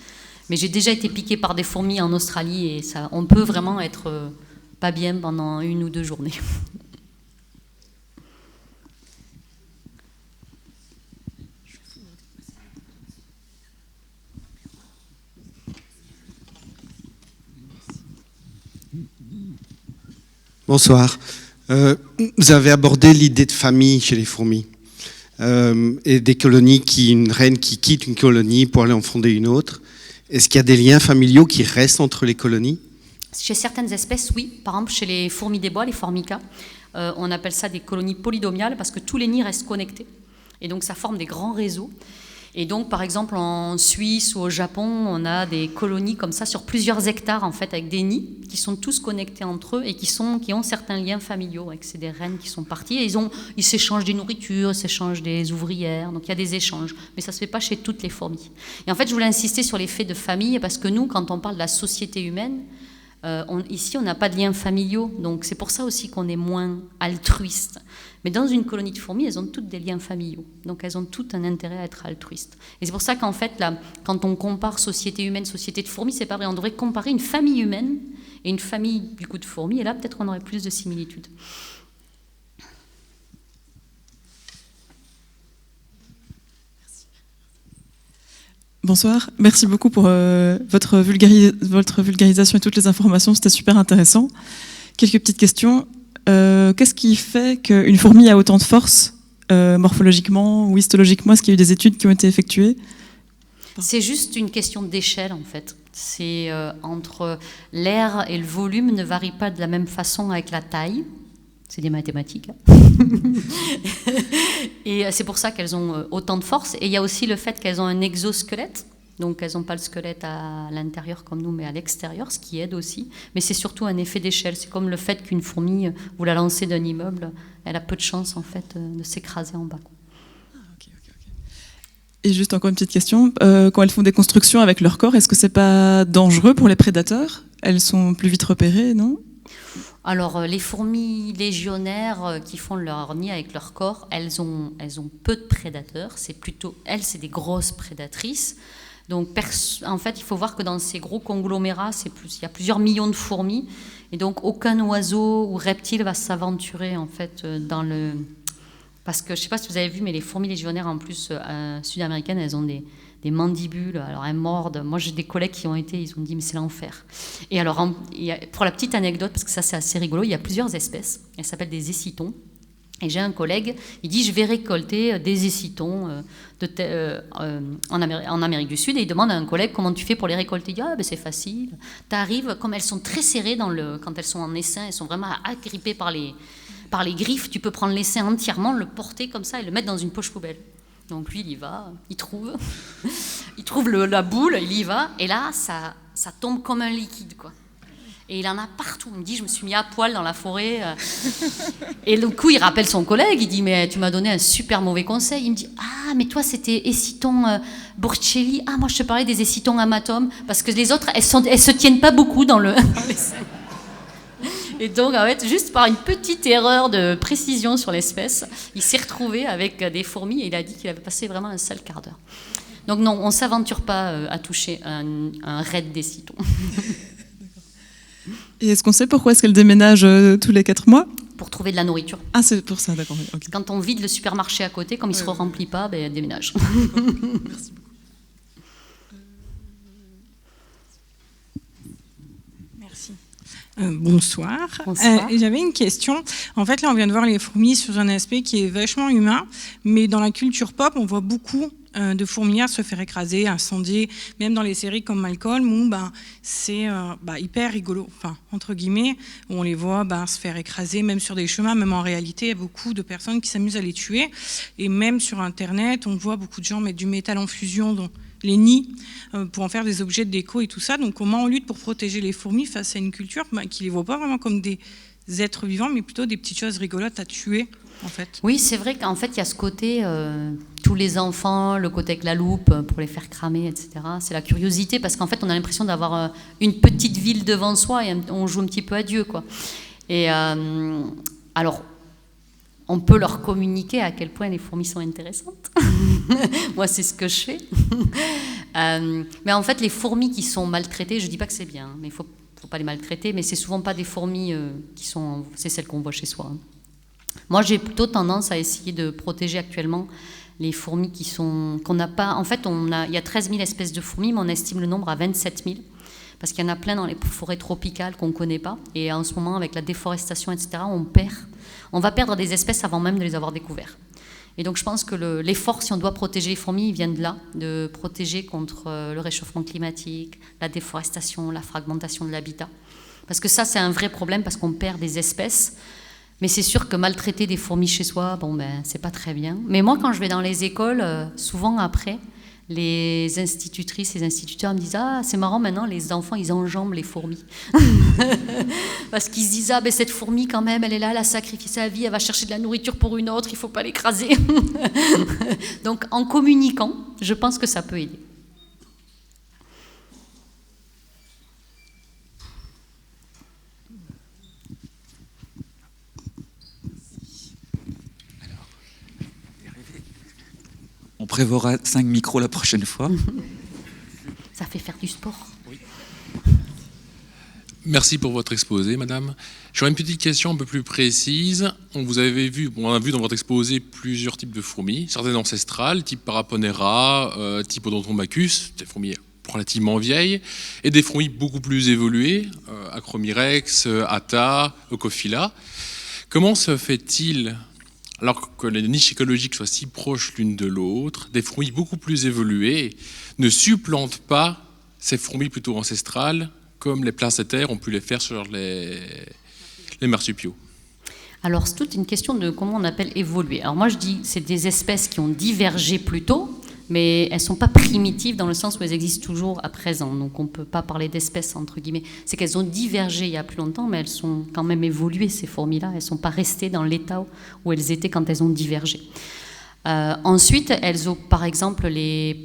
mais j'ai déjà été piquée par des fourmis en Australie, et ça, on peut vraiment être pas bien pendant 1 ou 2 journées. Bonsoir. Vous avez abordé l'idée de famille chez les fourmis et des colonies, une reine qui quitte une colonie pour aller en fonder une autre. Est-ce qu'il y a des liens familiaux qui restent entre les colonies? Chez certaines espèces, oui. Par exemple, chez les fourmis des bois, les Formica, on appelle ça des colonies polydomiales parce que tous les nids restent connectés. Et donc, ça forme des grands réseaux. Et donc, par exemple, en Suisse ou au Japon, on a des colonies comme ça sur plusieurs hectares, en fait, avec des nids qui sont tous connectés entre eux et qui ont certains liens familiaux. C'est des reines qui sont parties et ils s'échangent des nourritures, ils s'échangent des ouvrières. Donc, il y a des échanges. Mais ça ne se fait pas chez toutes les fourmis. Et en fait, je voulais insister sur l'effet de famille parce que nous, quand on parle de la société humaine, ici, on n'a pas de liens familiaux. Donc, c'est pour ça aussi qu'on est moins altruiste. Mais dans une colonie de fourmis, elles ont toutes des liens familiaux. Donc, elles ont toutes un intérêt à être altruistes. Et c'est pour ça qu'en fait, là, quand on compare société humaine, société de fourmis, c'est pas vrai. On devrait comparer une famille humaine et une famille du coup de fourmis. Et là, peut-être qu'on aurait plus de similitudes. Bonsoir, merci beaucoup pour votre vulgarisation et toutes les informations, c'était super intéressant. Quelques petites questions. Qu'est-ce qui fait qu'une fourmi a autant de force morphologiquement ou histologiquement? Est-ce qu'il y a eu des études qui ont été effectuées? C'est juste une question d'échelle en fait. C'est entre l'air et le volume ne varient pas de la même façon avec la taille. C'est des mathématiques. Et c'est pour ça qu'elles ont autant de force. Et il y a aussi le fait qu'elles ont un exosquelette. Donc elles n'ont pas le squelette à l'intérieur comme nous, mais à l'extérieur, ce qui aide aussi. Mais c'est surtout un effet d'échelle. C'est comme le fait qu'une fourmi, vous la lancez d'un immeuble, elle a peu de chance en fait de s'écraser en bas. Et juste encore une petite question. Quand elles font des constructions avec leur corps, est-ce que c'est pas dangereux pour les prédateurs? Elles sont plus vite repérées, non? Alors, les fourmis légionnaires qui font leur nid avec leur corps, elles ont peu de prédateurs. C'est des grosses prédatrices. Donc, en fait, il faut voir que dans ces gros conglomérats, il y a plusieurs millions de fourmis. Et donc, aucun oiseau ou reptile va s'aventurer, en fait, Parce que, je ne sais pas si vous avez vu, mais les fourmis légionnaires, en plus, sud-américaines, elles ont des mandibules, alors elles mordent. Moi, j'ai des collègues qui ont été, ils ont dit, mais c'est l'enfer. Et alors, pour la petite anecdote, parce que ça, c'est assez rigolo, il y a plusieurs espèces. Elles s'appellent des écitons. Et j'ai un collègue, il dit, je vais récolter des écitons en Amérique du Sud. Et il demande à un collègue, comment tu fais pour les récolter? Il dit, ben, c'est facile. Tu arrives, comme elles sont très serrées quand elles sont en essaim, elles sont vraiment agrippées par les griffes, tu peux prendre l'essaim entièrement, le porter comme ça et le mettre dans une poche poubelle. Donc lui, il y va, il trouve la boule, il y va, et là, ça tombe comme un liquide, quoi. Et il en a partout. Il me dit, je me suis mis à poil dans la forêt. Et du coup, il rappelle son collègue, il dit, mais tu m'as donné un super mauvais conseil. Il me dit, ah, mais toi, c'était Éciton Burchelli. Ah, moi, je te parlais des Écitons Amatum, parce que les autres, elles se tiennent pas beaucoup dans l'essaim. Et donc, en fait, juste par une petite erreur de précision sur l'espèce, il s'est retrouvé avec des fourmis et il a dit qu'il avait passé vraiment un sale quart d'heure. Donc non, on ne s'aventure pas à toucher un raid d'écitons. Et est-ce qu'on sait pourquoi est-ce qu'elle déménage tous les 4 mois? Pour trouver de la nourriture. Ah, c'est pour ça, d'accord. Okay. Quand on vide le supermarché à côté, comme il ne se remplit pas, ben, elle déménage. Merci beaucoup. Merci. Bonsoir. Bonsoir. Et j'avais une question. En fait, là, on vient de voir les fourmis sur un aspect qui est vachement humain, mais dans la culture pop, on voit beaucoup de fourmilières se faire écraser, incendier, même dans les séries comme Malcolm, où c'est hyper rigolo, enfin, entre guillemets, où on les voit se faire écraser, même sur des chemins, même en réalité, il y a beaucoup de personnes qui s'amusent à les tuer. Et même sur Internet, on voit beaucoup de gens mettre du métal en fusion dans les nids pour en faire des objets de déco et tout ça. Donc comment on lutte pour protéger les fourmis face à une culture qui ne les voit pas vraiment comme des êtres vivants, mais plutôt des petites choses rigolotes à tuer, en fait. Oui, c'est vrai qu'en fait, il y a ce côté, tous les enfants, le côté avec la loupe pour les faire cramer, etc. C'est la curiosité, parce qu'en fait, on a l'impression d'avoir une petite ville devant soi et on joue un petit peu à Dieu, quoi. Et alors, on peut leur communiquer à quel point les fourmis sont intéressantes. Moi, c'est ce que je fais. Mais en fait, les fourmis qui sont maltraitées, je ne dis pas que c'est bien, mais il ne faut pas les maltraiter, mais c'est souvent pas des fourmis c'est celles qu'on voit chez soi. Moi, j'ai plutôt tendance à essayer de protéger actuellement les fourmis qu'on n'a pas. En fait, il y a 13 000 espèces de fourmis, mais on estime le nombre à 27 000. Parce qu'il y en a plein dans les forêts tropicales qu'on ne connaît pas. Et en ce moment, avec la déforestation, etc., on va perdre des espèces avant même de les avoir découvertes. Et donc je pense que l'effort, si on doit protéger les fourmis, il vient de là, de protéger contre le réchauffement climatique, la déforestation, la fragmentation de l'habitat. Parce que ça, c'est un vrai problème, parce qu'on perd des espèces. Mais c'est sûr que maltraiter des fourmis chez soi, c'est pas très bien. Mais moi, quand je vais dans les écoles, souvent après, les institutrices et les instituteurs me disent « Ah, c'est marrant, maintenant, les enfants, ils enjambent les fourmis. » Parce qu'ils se disent « Ah, cette fourmi, quand même, elle est là, elle a sacrifié sa vie, elle va chercher de la nourriture pour une autre, il ne faut pas l'écraser. » Donc, en communiquant, je pense que ça peut aider. On prévoira 5 micros la prochaine fois. Ça fait faire du sport. Oui. Merci pour votre exposé, madame. J'aurais une petite question un peu plus précise. On a vu dans votre exposé plusieurs types de fourmis, certaines ancestrales, type Paraponera, type Odontomachus, des fourmis relativement vieilles, et des fourmis beaucoup plus évoluées, Acromirex, Atta, Eucophila. Comment se fait-il, alors que les niches écologiques soient si proches l'une de l'autre, des fourmis beaucoup plus évoluées ne supplantent pas ces fourmis plutôt ancestrales, comme les placentaires ont pu les faire sur les marsupiaux? Alors, c'est toute une question de comment on appelle évoluer. Alors moi, je dis c'est des espèces qui ont divergé plus tôt, mais elles ne sont pas primitives dans le sens où elles existent toujours à présent. Donc, on ne peut pas parler d'espèces, entre guillemets. C'est qu'elles ont divergé il y a plus longtemps, mais elles sont quand même évoluées, ces fourmis-là. Elles ne sont pas restées dans l'état où elles étaient quand elles ont divergé. Ensuite, elles ont, par exemple, les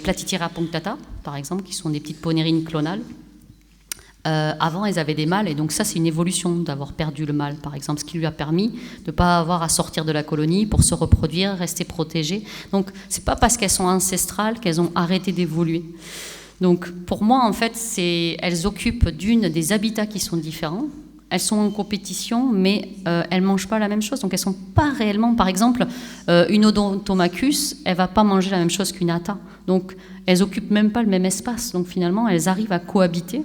Platythyra punctata, par exemple, qui sont des petites ponérines clonales. Avant, elles avaient des mâles, et donc ça, c'est une évolution d'avoir perdu le mâle, par exemple, ce qui lui a permis de ne pas avoir à sortir de la colonie pour se reproduire, rester protégées. Donc, c'est pas parce qu'elles sont ancestrales qu'elles ont arrêté d'évoluer. Donc, pour moi, en fait, elles occupent des habitats qui sont différents. Elles sont en compétition, mais elles ne mangent pas la même chose. Donc, elles ne sont pas réellement... Par exemple, une Odontomachus, elle ne va pas manger la même chose qu'une Atta. Donc, elles n'occupent même pas le même espace. Donc, finalement, elles arrivent à cohabiter.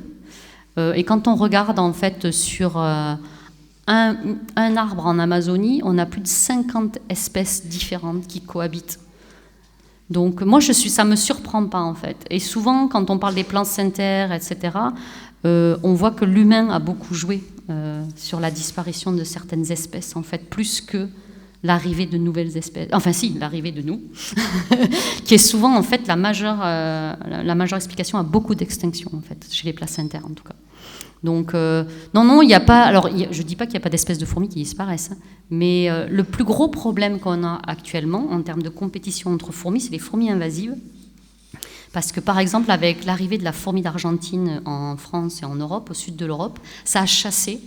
Et quand on regarde en fait sur un arbre en Amazonie, on a plus de 50 espèces différentes qui cohabitent. Donc moi, ça ne me surprend pas en fait. Et souvent, quand on parle des placentaires, etc., on voit que l'humain a beaucoup joué sur la disparition de certaines espèces, en fait, plus que l'arrivée de nouvelles espèces. Enfin si, l'arrivée de nous, qui est souvent en fait la majeure explication à beaucoup d'extinctions en fait, chez les placentaires en tout cas. Donc non, il n'y a pas. Alors je dis pas qu'il n'y a pas d'espèces de fourmis qui disparaissent, hein, mais le plus gros problème qu'on a actuellement en termes de compétition entre fourmis, c'est les fourmis invasives. Parce que par exemple, avec l'arrivée de la fourmi d'Argentine en France et en Europe, au sud de l'Europe, ça a chassé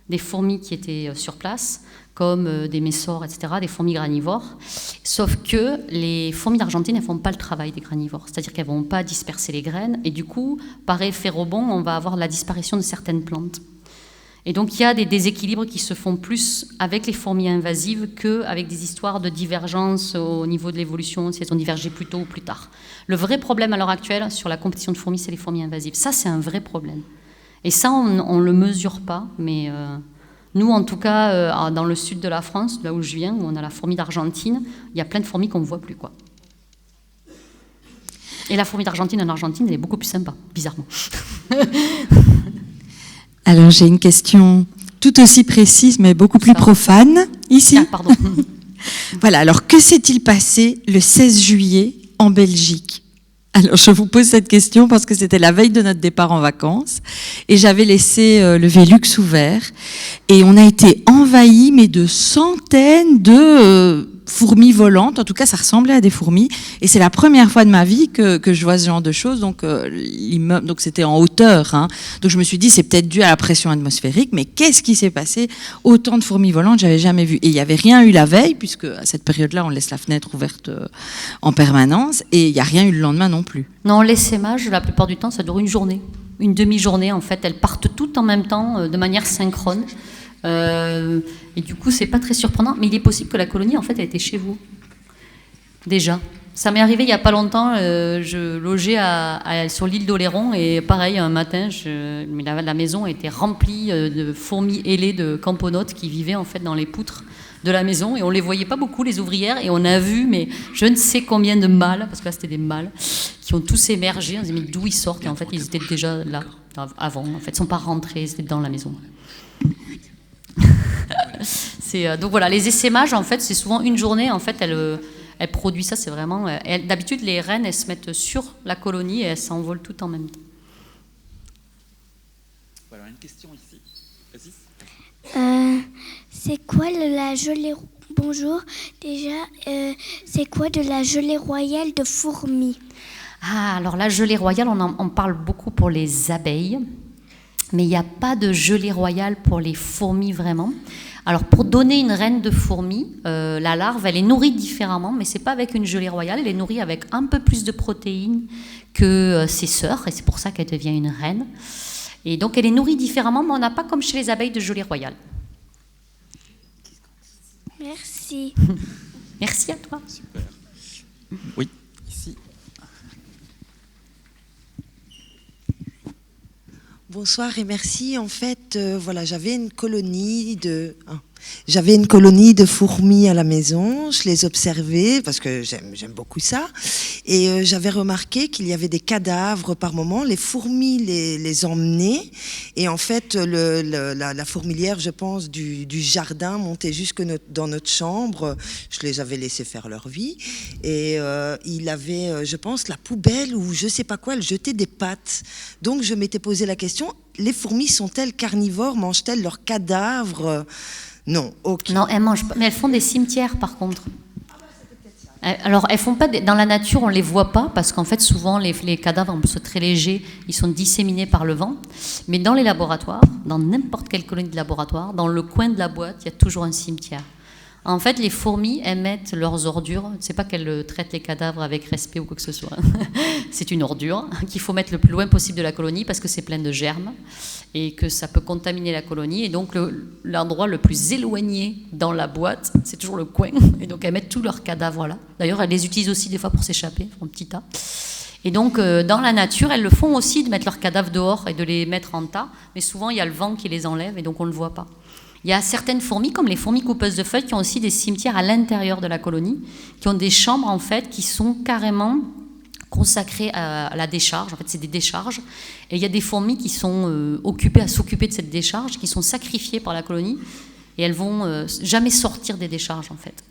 des fourmis qui étaient sur place, comme des messors, etc., des fourmis granivores. Sauf que les fourmis d'Argentine, elles ne font pas le travail des granivores. C'est-à-dire qu'elles ne vont pas disperser les graines. Et du coup, par effet rebond, on va avoir la disparition de certaines plantes. Et donc, il y a des déséquilibres qui se font plus avec les fourmis invasives qu'avec des histoires de divergence au niveau de l'évolution, si elles ont divergé plus tôt ou plus tard. Le vrai problème à l'heure actuelle sur la compétition de fourmis, c'est les fourmis invasives. Ça, c'est un vrai problème. Et ça, on ne le mesure pas, mais nous, en tout cas, dans le sud de la France, là où je viens, où on a la fourmi d'Argentine, il y a plein de fourmis qu'on ne voit plus, quoi. Et la fourmi d'Argentine en Argentine, elle est beaucoup plus sympa, bizarrement. Alors, j'ai une question tout aussi précise, mais beaucoup plus profane, ici. Ah, pardon. Voilà, alors que s'est-il passé le 16 juillet en Belgique ? Alors, je vous pose cette question parce que c'était la veille de notre départ en vacances et j'avais laissé le Velux ouvert et on a été envahis, mais de centaines de fourmis volantes. En tout cas, ça ressemblait à des fourmis et c'est la première fois de ma vie que je vois ce genre de choses. Donc, l'immeuble, donc c'était en hauteur, hein. Donc, je me suis dit, c'est peut-être dû à la pression atmosphérique, mais qu'est-ce qui s'est passé ? Autant de fourmis volantes, j'avais jamais vu. Et il n'y avait rien eu la veille, puisque à cette période-là, on laisse la fenêtre ouverte en permanence, et il n'y a rien eu le lendemain non plus. Non, l'essaimage, la plupart du temps, ça dure une journée. Une demi-journée, en fait. Elles partent toutes en même temps, de manière synchrone. Et du coup, c'est pas très surprenant. Mais il est possible que la colonie, en fait, elle était chez vous. Déjà. Ça m'est arrivé il n'y a pas longtemps. Je logeais sur l'île d'Oléron. Et pareil, un matin, la maison était remplie de fourmis ailées de camponotes qui vivaient, en fait, dans les poutres de la maison. Et on ne les voyait pas beaucoup, les ouvrières. Et on a vu, mais je ne sais combien de mâles, parce que là, c'était des mâles, qui ont tous émergé. On se dit, mais d'où ils sortent ? Et en fait, ils étaient déjà là, avant. En fait, ils ne sont pas rentrés, ils étaient dans la maison. Donc voilà, les essaimages, en fait, c'est souvent une journée. En fait, elle produit ça, c'est vraiment... D'habitude, les reines, elles se mettent sur la colonie et elles s'envolent toutes en même temps. Voilà, une question ici. Vas-y. C'est quoi la gelée... Bonjour, déjà, c'est quoi de la gelée royale de fourmis ? Ah, alors la gelée royale, on parle beaucoup pour les abeilles, mais il n'y a pas de gelée royale pour les fourmis vraiment. Alors pour donner une reine de fourmi, la larve, elle est nourrie différemment, mais c'est pas avec une gelée royale, elle est nourrie avec un peu plus de protéines que ses sœurs, et c'est pour ça qu'elle devient une reine. Et donc elle est nourrie différemment, mais on n'a pas comme chez les abeilles de gelée royale. Merci. Merci à toi. Super. Oui, ici. Bonsoir et merci. En fait, voilà, j'avais une colonie de fourmis à la maison. Je les observais parce que j'aime beaucoup ça. Et j'avais remarqué qu'il y avait des cadavres par moment. Les fourmis les emmenaient. Et en fait, la fourmilière, je pense, du jardin montait jusque dans notre chambre. Je les avais laissés faire leur vie. Et il avait, je pense, la poubelle ou je sais pas quoi, elle jetait des pattes. Donc je m'étais posé la question, les fourmis sont-elles carnivores? Mangent-elles leurs cadavres? Non, ok. Non, elles mangent pas, mais elles font des cimetières par contre. Alors, elles font pas dans la nature, on les voit pas parce qu'en fait, souvent les cadavres, en plus très légers, ils sont disséminés par le vent. Mais dans les laboratoires, dans n'importe quelle colonie de laboratoire, dans le coin de la boîte, il y a toujours un cimetière. En fait, les fourmis émettent leurs ordures. C'est pas qu'elles traitent les cadavres avec respect ou quoi que ce soit. C'est une ordure qu'il faut mettre le plus loin possible de la colonie parce que c'est plein de germes et que ça peut contaminer la colonie. Et donc, l'endroit le plus éloigné dans la boîte, c'est toujours le coin. Et donc, elles mettent tous leurs cadavres là. D'ailleurs, elles les utilisent aussi des fois pour s'échapper, en petit tas. Et donc, dans la nature, elles le font aussi de mettre leurs cadavres dehors et de les mettre en tas. Mais souvent, il y a le vent qui les enlève et donc on ne le voit pas. Il y a certaines fourmis, comme les fourmis coupeuses de feuilles, qui ont aussi des cimetières à l'intérieur de la colonie, qui ont des chambres, en fait, qui sont carrément consacrées à la décharge. En fait, c'est des décharges. Et il y a des fourmis qui sont occupées à s'occuper de cette décharge, qui sont sacrifiées par la colonie, et elles vont jamais sortir des décharges, en fait.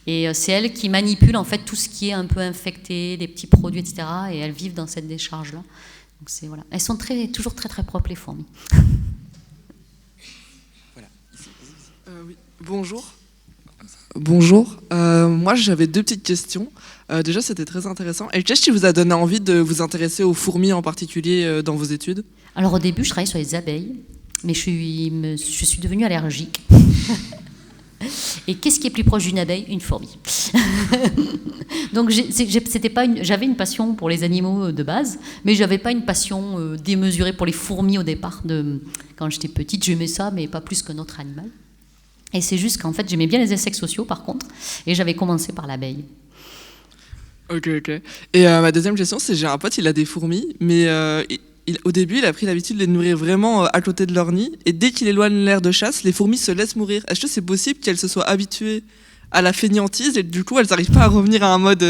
Et c'est elles qui manipulent, en fait, tout ce qui est un peu infecté, des petits produits, etc. Et elles vivent dans cette décharge-là. Donc, voilà. Elles sont toujours très, très propres, les fourmis. Oui. Bonjour. Bonjour. Moi, j'avais deux petites questions. Déjà, c'était très intéressant. Et qu'est-ce qui vous a donné envie de vous intéresser aux fourmis en particulier dans vos études? Alors, au début, je travaillais sur les abeilles, mais je suis devenue allergique. Et qu'est-ce qui est plus proche d'une abeille? Une fourmi. Donc, j'avais une passion pour les animaux de base, mais je n'avais pas une passion démesurée pour les fourmis au départ. Quand j'étais petite, j'aimais ça, mais pas plus qu'un autre animal. Et c'est juste qu'en fait, j'aimais bien les insectes sociaux, par contre, et j'avais commencé par l'abeille. Ok. Et ma deuxième question, c'est j'ai un pote, il a des fourmis, mais au début, il a pris l'habitude de les nourrir vraiment à côté de leur nid, et dès qu'il éloigne l'aire de chasse, les fourmis se laissent mourir. Est-ce que c'est possible qu'elles se soient habituées à la fainéantise et du coup, elles n'arrivent pas à revenir à un mode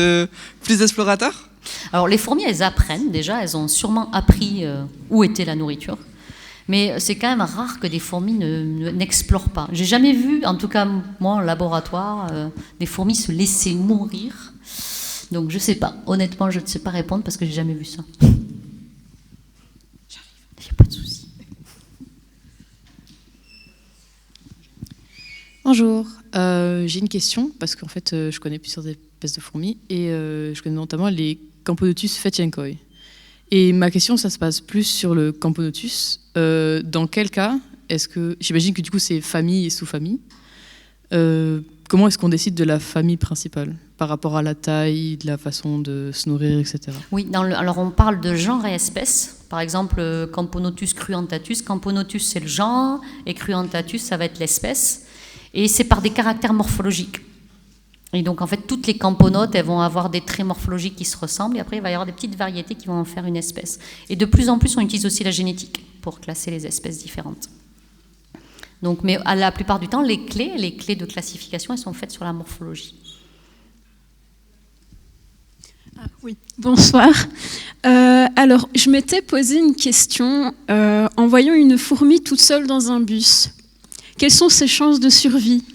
plus explorateur? Alors les fourmis, elles apprennent déjà, elles ont sûrement appris où était la nourriture. Mais c'est quand même rare que des fourmis n'explorent pas. J'ai jamais vu, en tout cas moi en laboratoire, des fourmis se laisser mourir. Donc je sais pas. Honnêtement, je ne sais pas répondre parce que j'ai jamais vu ça. Il n'y a pas de souci. Bonjour. J'ai une question parce qu'en fait, je connais plusieurs espèces de fourmis et je connais notamment les Camponotus fetchenkoi. Et ma question, ça se passe plus sur le Camponotus. Dans quel cas est-ce que... J'imagine que du coup, c'est famille et sous-famille. Comment est-ce qu'on décide de la famille principale par rapport à la taille, de la façon de se nourrir, etc. Oui, alors on parle de genre et espèce. Par exemple, Camponotus cruentatus. Camponotus, c'est le genre, et cruentatus, ça va être l'espèce. Et c'est par des caractères morphologiques. Et donc, en fait, toutes les camponotes, elles vont avoir des traits morphologiques qui se ressemblent. Et après, il va y avoir des petites variétés qui vont en faire une espèce. Et de plus en plus, on utilise aussi la génétique pour classer les espèces différentes. Donc, mais à la plupart du temps, les clés de classification, elles sont faites sur la morphologie. Ah, oui, bonsoir. Alors, je m'étais posé une question en voyant une fourmi toute seule dans un bus. Quelles sont ses chances de survie?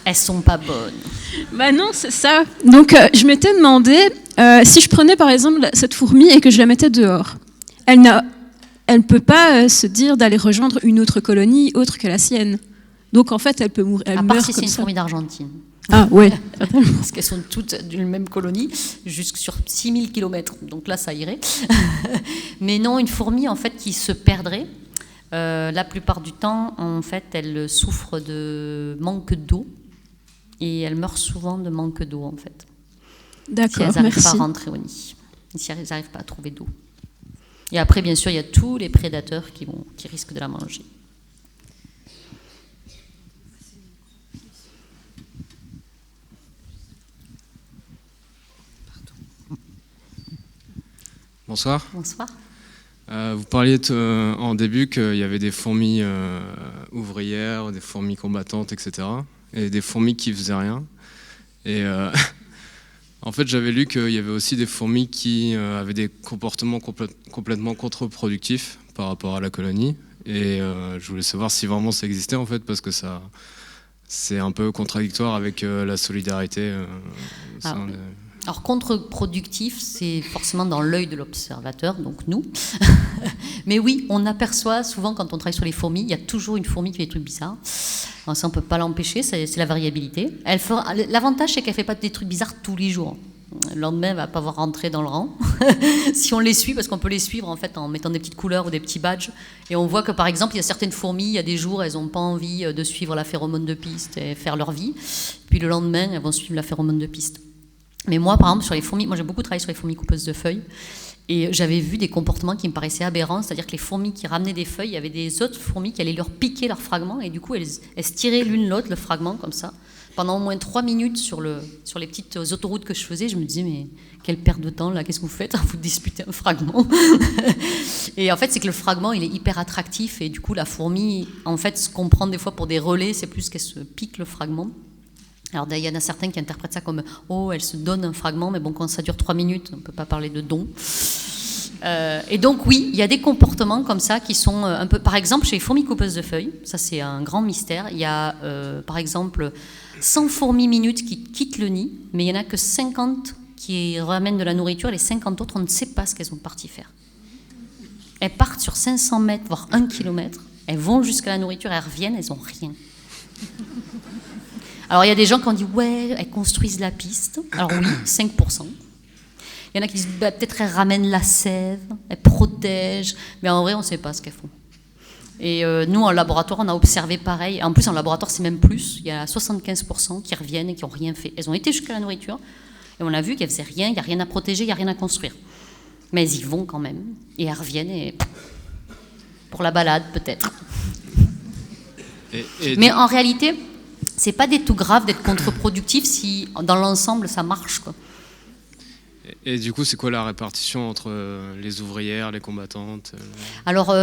Elles sont pas bonnes. Bah non, c'est ça. Donc, je m'étais demandé, si je prenais par exemple cette fourmi et que je la mettais dehors, elle ne peut pas se dire d'aller rejoindre une autre colonie autre que la sienne. Donc, en fait, elle peut mourir. À part si c'est une fourmi d'Argentine. Ah ouais. Parce qu'elles sont toutes d'une même colonie, jusque sur 6000 km. Donc là, ça irait. Mais non, une fourmi, en fait, qui se perdrait, la plupart du temps, en fait, elle souffre de manque d'eau. Et elle meurt souvent de manque d'eau, en fait. D'accord, si elles n'arrivent merci. pas à rentrer au nid. Si elles n'arrivent pas à trouver d'eau. Et après, bien sûr, il y a tous les prédateurs qui risquent de la manger. Bonsoir. Bonsoir. Vous parliez en début qu'il y avait des fourmis ouvrières, des fourmis combattantes, etc. Et des fourmis qui faisaient rien. Et en fait, j'avais lu qu'il y avait aussi des fourmis qui avaient des comportements complètement contre-productifs par rapport à la colonie. Et je voulais savoir si vraiment ça existait, en fait, parce que c'est un peu contradictoire avec la solidarité. Alors, contre-productif, c'est forcément dans l'œil de l'observateur, donc nous. Mais oui, on aperçoit souvent, quand on travaille sur les fourmis, il y a toujours une fourmi qui fait des trucs bizarres. Alors ça, on ne peut pas l'empêcher, c'est la variabilité. L'avantage, c'est qu'elle ne fait pas des trucs bizarres tous les jours. Le lendemain, elle ne va pas voir rentrer dans le rang. Si on les suit, parce qu'on peut les suivre en fait, en mettant des petites couleurs ou des petits badges. Et on voit que, par exemple, il y a certaines fourmis, il y a des jours, elles n'ont pas envie de suivre la phéromone de piste et faire leur vie. Puis le lendemain, elles vont suivre la phéromone de piste. Mais moi, par exemple, sur les fourmis, moi j'ai beaucoup travaillé sur les fourmis coupeuses de feuilles, et j'avais vu des comportements qui me paraissaient aberrants, c'est-à-dire que les fourmis qui ramenaient des feuilles, il y avait des autres fourmis qui allaient leur piquer leurs fragments, et du coup elles se tiraient l'une l'autre le fragment comme ça. Pendant au moins 3 minutes sur les petites autoroutes que je faisais, je me disais mais quelle perte de temps là, qu'est-ce que vous faites? Vous disputez un fragment. Et en fait c'est que le fragment il est hyper attractif, et du coup la fourmi, en fait ce qu'on prend des fois pour des relais, c'est plus qu'elle se pique le fragment. Alors il y en a certains qui interprètent ça comme « Oh, elle se donne un fragment », mais bon, quand ça dure 3 minutes, on ne peut pas parler de don. Et donc oui, il y a des comportements comme ça qui sont un peu... Par exemple, chez les fourmis coupeuses de feuilles, ça c'est un grand mystère, il y a par exemple 100 fourmis minutes qui quittent le nid, mais il n'y en a que 50 qui ramènent de la nourriture, et les 50 autres, on ne sait pas ce qu'elles sont parties faire. Elles partent sur 500 mètres, voire 1 kilomètre, elles vont jusqu'à la nourriture, elles reviennent, elles n'ont rien. Alors, il y a des gens qui ont dit « Ouais, elles construisent la piste ». Alors oui, 5%. Il y en a qui disent bah, « Peut-être elles ramènent la sève, elles protègent ». Mais en vrai, on ne sait pas ce qu'elles font. Et nous, en laboratoire, on a observé pareil. En plus, en laboratoire, c'est même plus. Il y a 75% qui reviennent et qui n'ont rien fait. Elles ont été jusqu'à la nourriture, et on a vu qu'elles ne faisaient rien, il n'y a rien à protéger, il n'y a rien à construire. Mais elles y vont quand même. Et elles reviennent, et pour la balade, peut-être. Mais en réalité... c'est pas du tout grave d'être contre-productif si dans l'ensemble ça marche, quoi. Et du coup, c'est quoi la répartition entre les ouvrières, les combattantes Alors,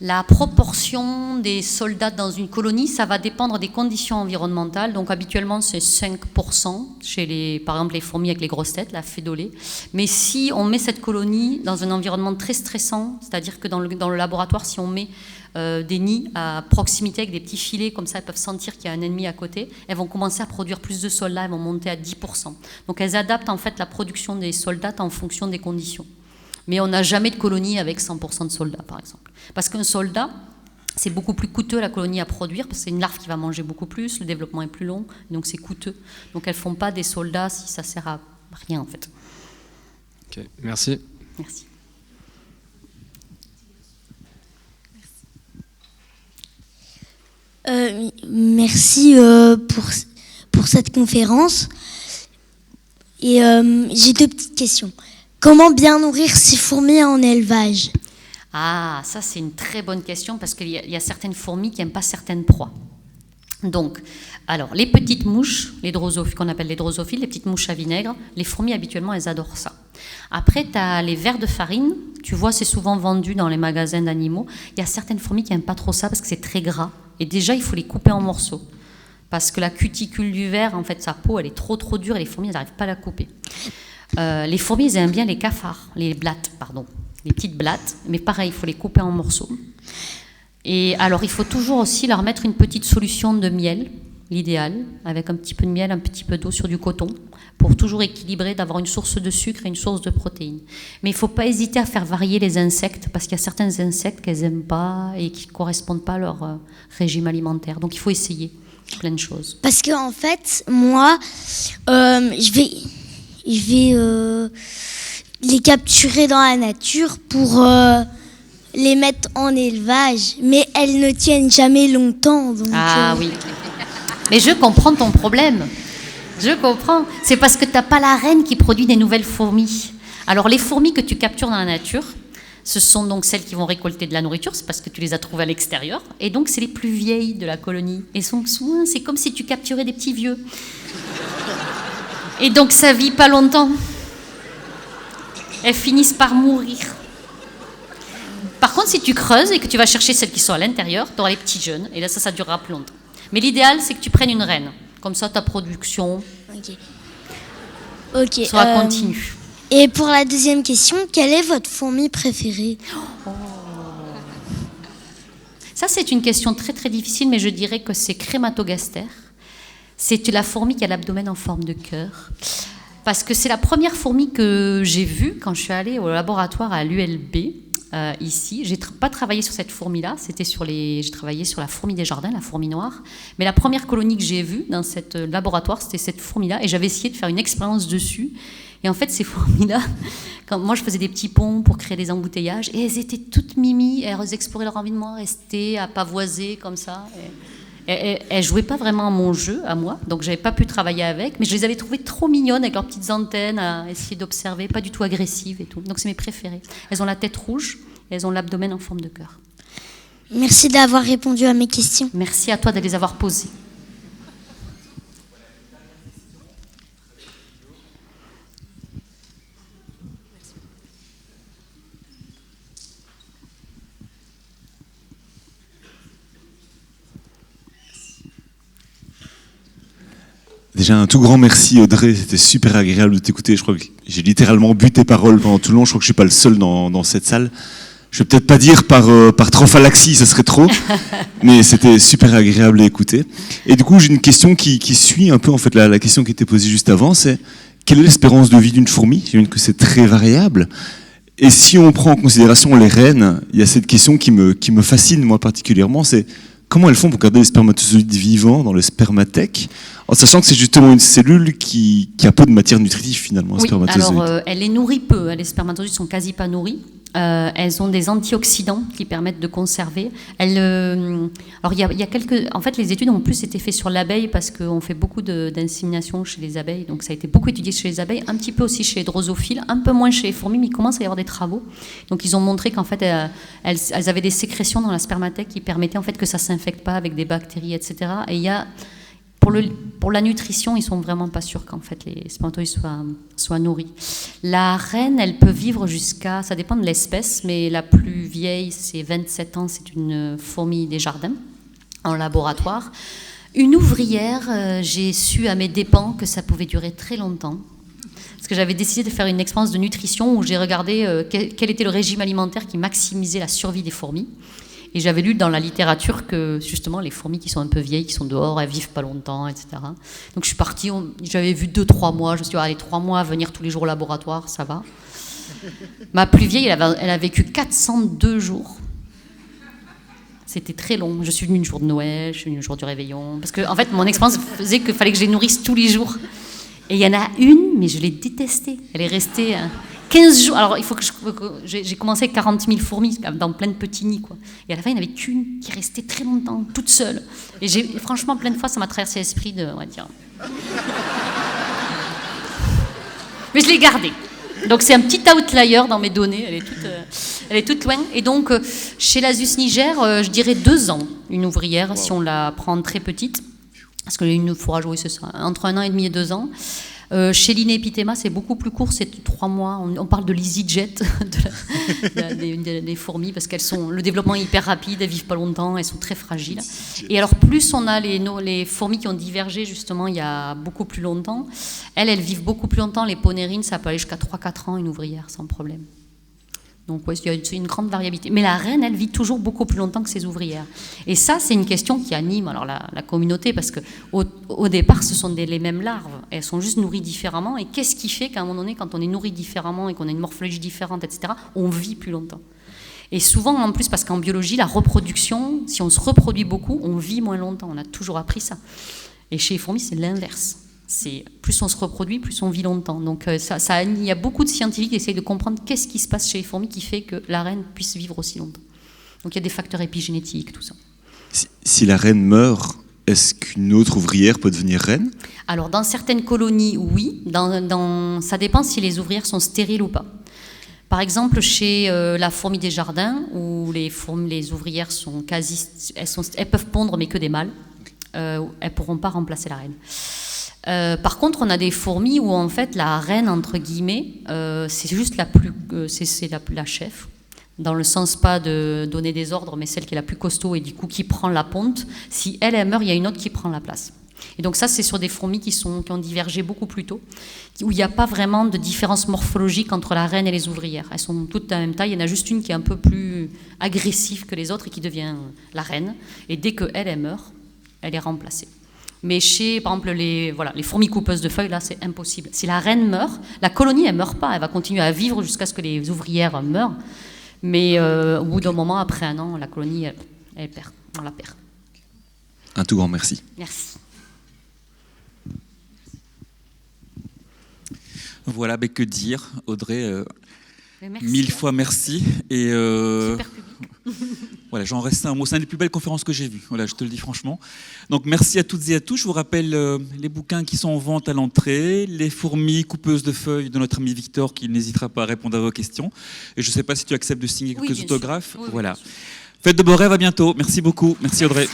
la proportion des soldats dans une colonie, ça va dépendre des conditions environnementales. Donc, habituellement, c'est 5% chez, par exemple, les fourmis avec les grosses têtes, la fédolée. Mais si on met cette colonie dans un environnement très stressant, c'est-à-dire que dans le laboratoire, si on met des nids à proximité avec des petits filets, comme ça elles peuvent sentir qu'il y a un ennemi à côté, elles vont commencer à produire plus de soldats, elles vont monter à 10%. Donc elles adaptent en fait la production des soldats en fonction des conditions. Mais on n'a jamais de colonie avec 100% de soldats, par exemple. Parce qu'un soldat, c'est beaucoup plus coûteux la colonie à produire, parce que c'est une larve qui va manger beaucoup plus, le développement est plus long, donc c'est coûteux. Donc elles ne font pas des soldats si ça sert à rien en fait. Ok, merci. Merci. Merci pour cette conférence. Et j'ai deux petites questions. Comment bien nourrir ces fourmis en élevage? Ah, ça c'est une très bonne question parce qu'il y a certaines fourmis qui n'aiment pas certaines proies. Donc, alors, les petites mouches, les drosophiles, qu'on appelle les drosophiles, les petites mouches à vinaigre, les fourmis habituellement elles adorent ça. Après, tu as les vers de farine, tu vois c'est souvent vendu dans les magasins d'animaux. Il y a certaines fourmis qui n'aiment pas trop ça parce que c'est très gras. Et déjà, il faut les couper en morceaux. Parce que la cuticule du ver, en fait, sa peau, elle est trop dure et les fourmis, elles n'arrivent pas à la couper. Les fourmis, elles aiment bien les cafards, les blattes, pardon, les petites blattes. Mais pareil, il faut les couper en morceaux. Et alors, il faut toujours aussi leur mettre une petite solution de miel, l'idéal, avec un petit peu de miel, un petit peu d'eau sur du coton, pour toujours équilibrer, d'avoir une source de sucre et une source de protéines. Mais il ne faut pas hésiter à faire varier les insectes, parce qu'il y a certains insectes qu'elles n'aiment pas et qui ne correspondent pas à leur régime alimentaire. Donc il faut essayer plein de choses. Parce que en fait, moi, je vais les capturer dans la nature pour les mettre en élevage, mais elles ne tiennent jamais longtemps. Donc, oui. Mais je comprends ton problème. Je comprends. C'est parce que tu n'as pas la reine qui produit des nouvelles fourmis. Alors les fourmis que tu captures dans la nature, ce sont donc celles qui vont récolter de la nourriture, c'est parce que tu les as trouvées à l'extérieur, et donc c'est les plus vieilles de la colonie. Et souvent, c'est comme si tu capturais des petits vieux. Et donc ça vit pas longtemps. Elles finissent par mourir. Par contre, si tu creuses et que tu vas chercher celles qui sont à l'intérieur, tu auras les petits jeunes, et là ça durera plus longtemps. Mais l'idéal, c'est que tu prennes une reine. Comme ça, ta production sera continue. Et pour la deuxième question, quelle est votre fourmi préférée? Ça, c'est une question très très difficile, mais je dirais que c'est Crématogaster. C'est la fourmi qui a l'abdomen en forme de cœur. Parce que c'est la première fourmi que j'ai vue quand je suis allée au laboratoire à l'ULB. Ici, j'ai pas travaillé sur cette fourmi-là, j'ai travaillé sur la fourmi des jardins, la fourmi noire. Mais la première colonie que j'ai vue dans ce laboratoire, c'était cette fourmi-là, et j'avais essayé de faire une expérience dessus. Et en fait, ces fourmis-là, quand moi je faisais des petits ponts pour créer des embouteillages, et elles étaient toutes mimi, elles exploraient leur environnement, restaient à pavoiser comme ça. Et elles jouaient pas vraiment à mon jeu, à moi, donc j'avais pas pu travailler avec, mais je les avais trouvées trop mignonnes avec leurs petites antennes à essayer d'observer, pas du tout agressives et tout. Donc c'est mes préférées. Elles ont la tête rouge, et elles ont l'abdomen en forme de cœur. Merci d'avoir répondu à mes questions. Merci à toi de les avoir posées. Déjà un tout grand merci Audrey, c'était super agréable de t'écouter. Je crois que j'ai littéralement bu tes paroles pendant tout le long. Je crois que je suis pas le seul dans cette salle. Je vais peut-être pas dire par trophalaxie, ça serait trop, mais c'était super agréable à écouter. Et du coup, j'ai une question qui suit un peu en fait la question qui était posée juste avant, c'est quelle est l'espérance de vie d'une fourmi? J'imagine que c'est très variable. Et si on prend en considération les reines, il y a cette question qui me fascine moi particulièrement, c'est comment elles font pour garder les spermatozoïdes vivants dans le spermathèque, en sachant que c'est justement une cellule qui a peu de matière nutritive finalement, oui, spermatozoïde. alors elle les nourrit peu, les spermatozoïdes sont quasi pas nourris. Elles ont des antioxydants qui permettent de conserver. Alors il y a quelques, en fait les études ont plus été faites sur l'abeille parce qu'on fait beaucoup d'insémination chez les abeilles, donc ça a été beaucoup étudié chez les abeilles, un petit peu aussi chez les drosophiles, un peu moins chez les fourmis, mais il commence à y avoir des travaux. Donc ils ont montré qu'en fait elles avaient des sécrétions dans la spermathèque qui permettaient en fait que ça s'infecte pas avec des bactéries, etc. Et il y a pour la nutrition, ils sont vraiment pas sûrs qu'en fait les spermatozoïdes soient nourris. La reine, elle peut vivre jusqu'à, ça dépend de l'espèce, mais la plus vieille, c'est 27 ans, c'est une fourmi des jardins en laboratoire. Une ouvrière, j'ai su à mes dépens que ça pouvait durer très longtemps. Parce que j'avais décidé de faire une expérience de nutrition où j'ai regardé quel était le régime alimentaire qui maximisait la survie des fourmis. Et j'avais lu dans la littérature que justement les fourmis qui sont un peu vieilles, qui sont dehors, elles vivent pas longtemps, etc. Donc je suis partie, j'avais vu 2-3 mois, je me suis dit, allez, 3 mois à venir tous les jours au laboratoire, ça va. Ma plus vieille, elle a vécu 402 jours. C'était très long. Je suis venue le jour de Noël, je suis venue le jour du réveillon. Parce que en fait, mon expérience faisait qu'il fallait que je les nourrisse tous les jours. Et il y en a une, mais je l'ai détestée. Elle est restée 15 jours. Alors, il faut que j'ai commencé avec 40 000 fourmis dans plein de petits nids, quoi. Et à la fin, il n'y en avait qu'une qui restait très longtemps, toute seule. Et franchement, plein de fois, ça m'a traversé l'esprit de, on va dire. Mais je l'ai gardée. Donc, c'est un petit outlier dans mes données. Elle est toute loin. Et donc, chez l'Asus Niger, je dirais 2 ans, une ouvrière, si on la prend très petite. Parce qu'il faut rajouter, c'est ça, entre 1 an et demi et 2 ans. Chez l'Inepithema, c'est beaucoup plus court, c'est 3 mois. On parle de l'EasyJet des fourmis, parce le développement est hyper rapide, elles vivent pas longtemps, elles sont très fragiles. Et alors, plus on a les fourmis qui ont divergé, justement, il y a beaucoup plus longtemps, elles vivent beaucoup plus longtemps. Les ponérines, ça peut aller jusqu'à 3-4 ans, une ouvrière, sans problème. Donc, ouais, il y a une grande variabilité. Mais la reine, elle vit toujours beaucoup plus longtemps que ses ouvrières. Et ça, c'est une question qui anime alors la communauté, parce qu'au départ, ce sont les mêmes larves. Elles sont juste nourries différemment. Et qu'est-ce qui fait qu'à un moment donné, quand on est nourri différemment et qu'on a une morphologie différente, etc., on vit plus longtemps? Et souvent, en plus, parce qu'en biologie, la reproduction, si on se reproduit beaucoup, on vit moins longtemps. On a toujours appris ça. Et chez les fourmis, c'est l'inverse. C'est plus on se reproduit, plus on vit longtemps. Donc il y a beaucoup de scientifiques qui essayent de comprendre qu'est-ce qui se passe chez les fourmis qui fait que la reine puisse vivre aussi longtemps. Donc il y a des facteurs épigénétiques, tout ça. Si la reine meurt, est-ce qu'une autre ouvrière peut devenir reine? Alors dans certaines colonies, oui. Ça dépend si les ouvrières sont stériles ou pas. Par exemple, chez la fourmi des jardins, où les ouvrières sont elles peuvent pondre, mais que des mâles. Elles ne pourront pas remplacer la reine. Par contre, on a des fourmis où en fait la reine, entre guillemets, c'est juste la chef, dans le sens pas de donner des ordres, mais celle qui est la plus costaud et du coup qui prend la ponte. Si elle meurt, il y a une autre qui prend la place. Et donc ça, c'est sur des fourmis qui ont divergé beaucoup plus tôt, où il n'y a pas vraiment de différence morphologique entre la reine et les ouvrières. Elles sont toutes de la même taille. Il y en a juste une qui est un peu plus agressive que les autres et qui devient la reine. Et dès qu'elle meurt, elle est remplacée. Mais chez, par exemple, les fourmis coupeuses de feuilles, là, c'est impossible. Si la reine meurt, la colonie, elle ne meurt pas. Elle va continuer à vivre jusqu'à ce que les ouvrières meurent. Mais au bout d'un moment, après 1 an, la colonie, elle perd. On la perd. Un tout grand merci. Merci. Voilà, que dire, Audrey, merci, 1000 fois merci. Et super public. Voilà, j'en reste un mot. C'est une des plus belles conférences que j'ai vues. Voilà, je te le dis franchement. Donc merci à toutes et à tous. Je vous rappelle les bouquins qui sont en vente à l'entrée, les fourmis coupeuses de feuilles de notre ami Victor, qui n'hésitera pas à répondre à vos questions. Et je ne sais pas si tu acceptes de signer quelques autographes. Oui, voilà. Faites de beaux rêves, à bientôt. Merci beaucoup. Merci Audrey.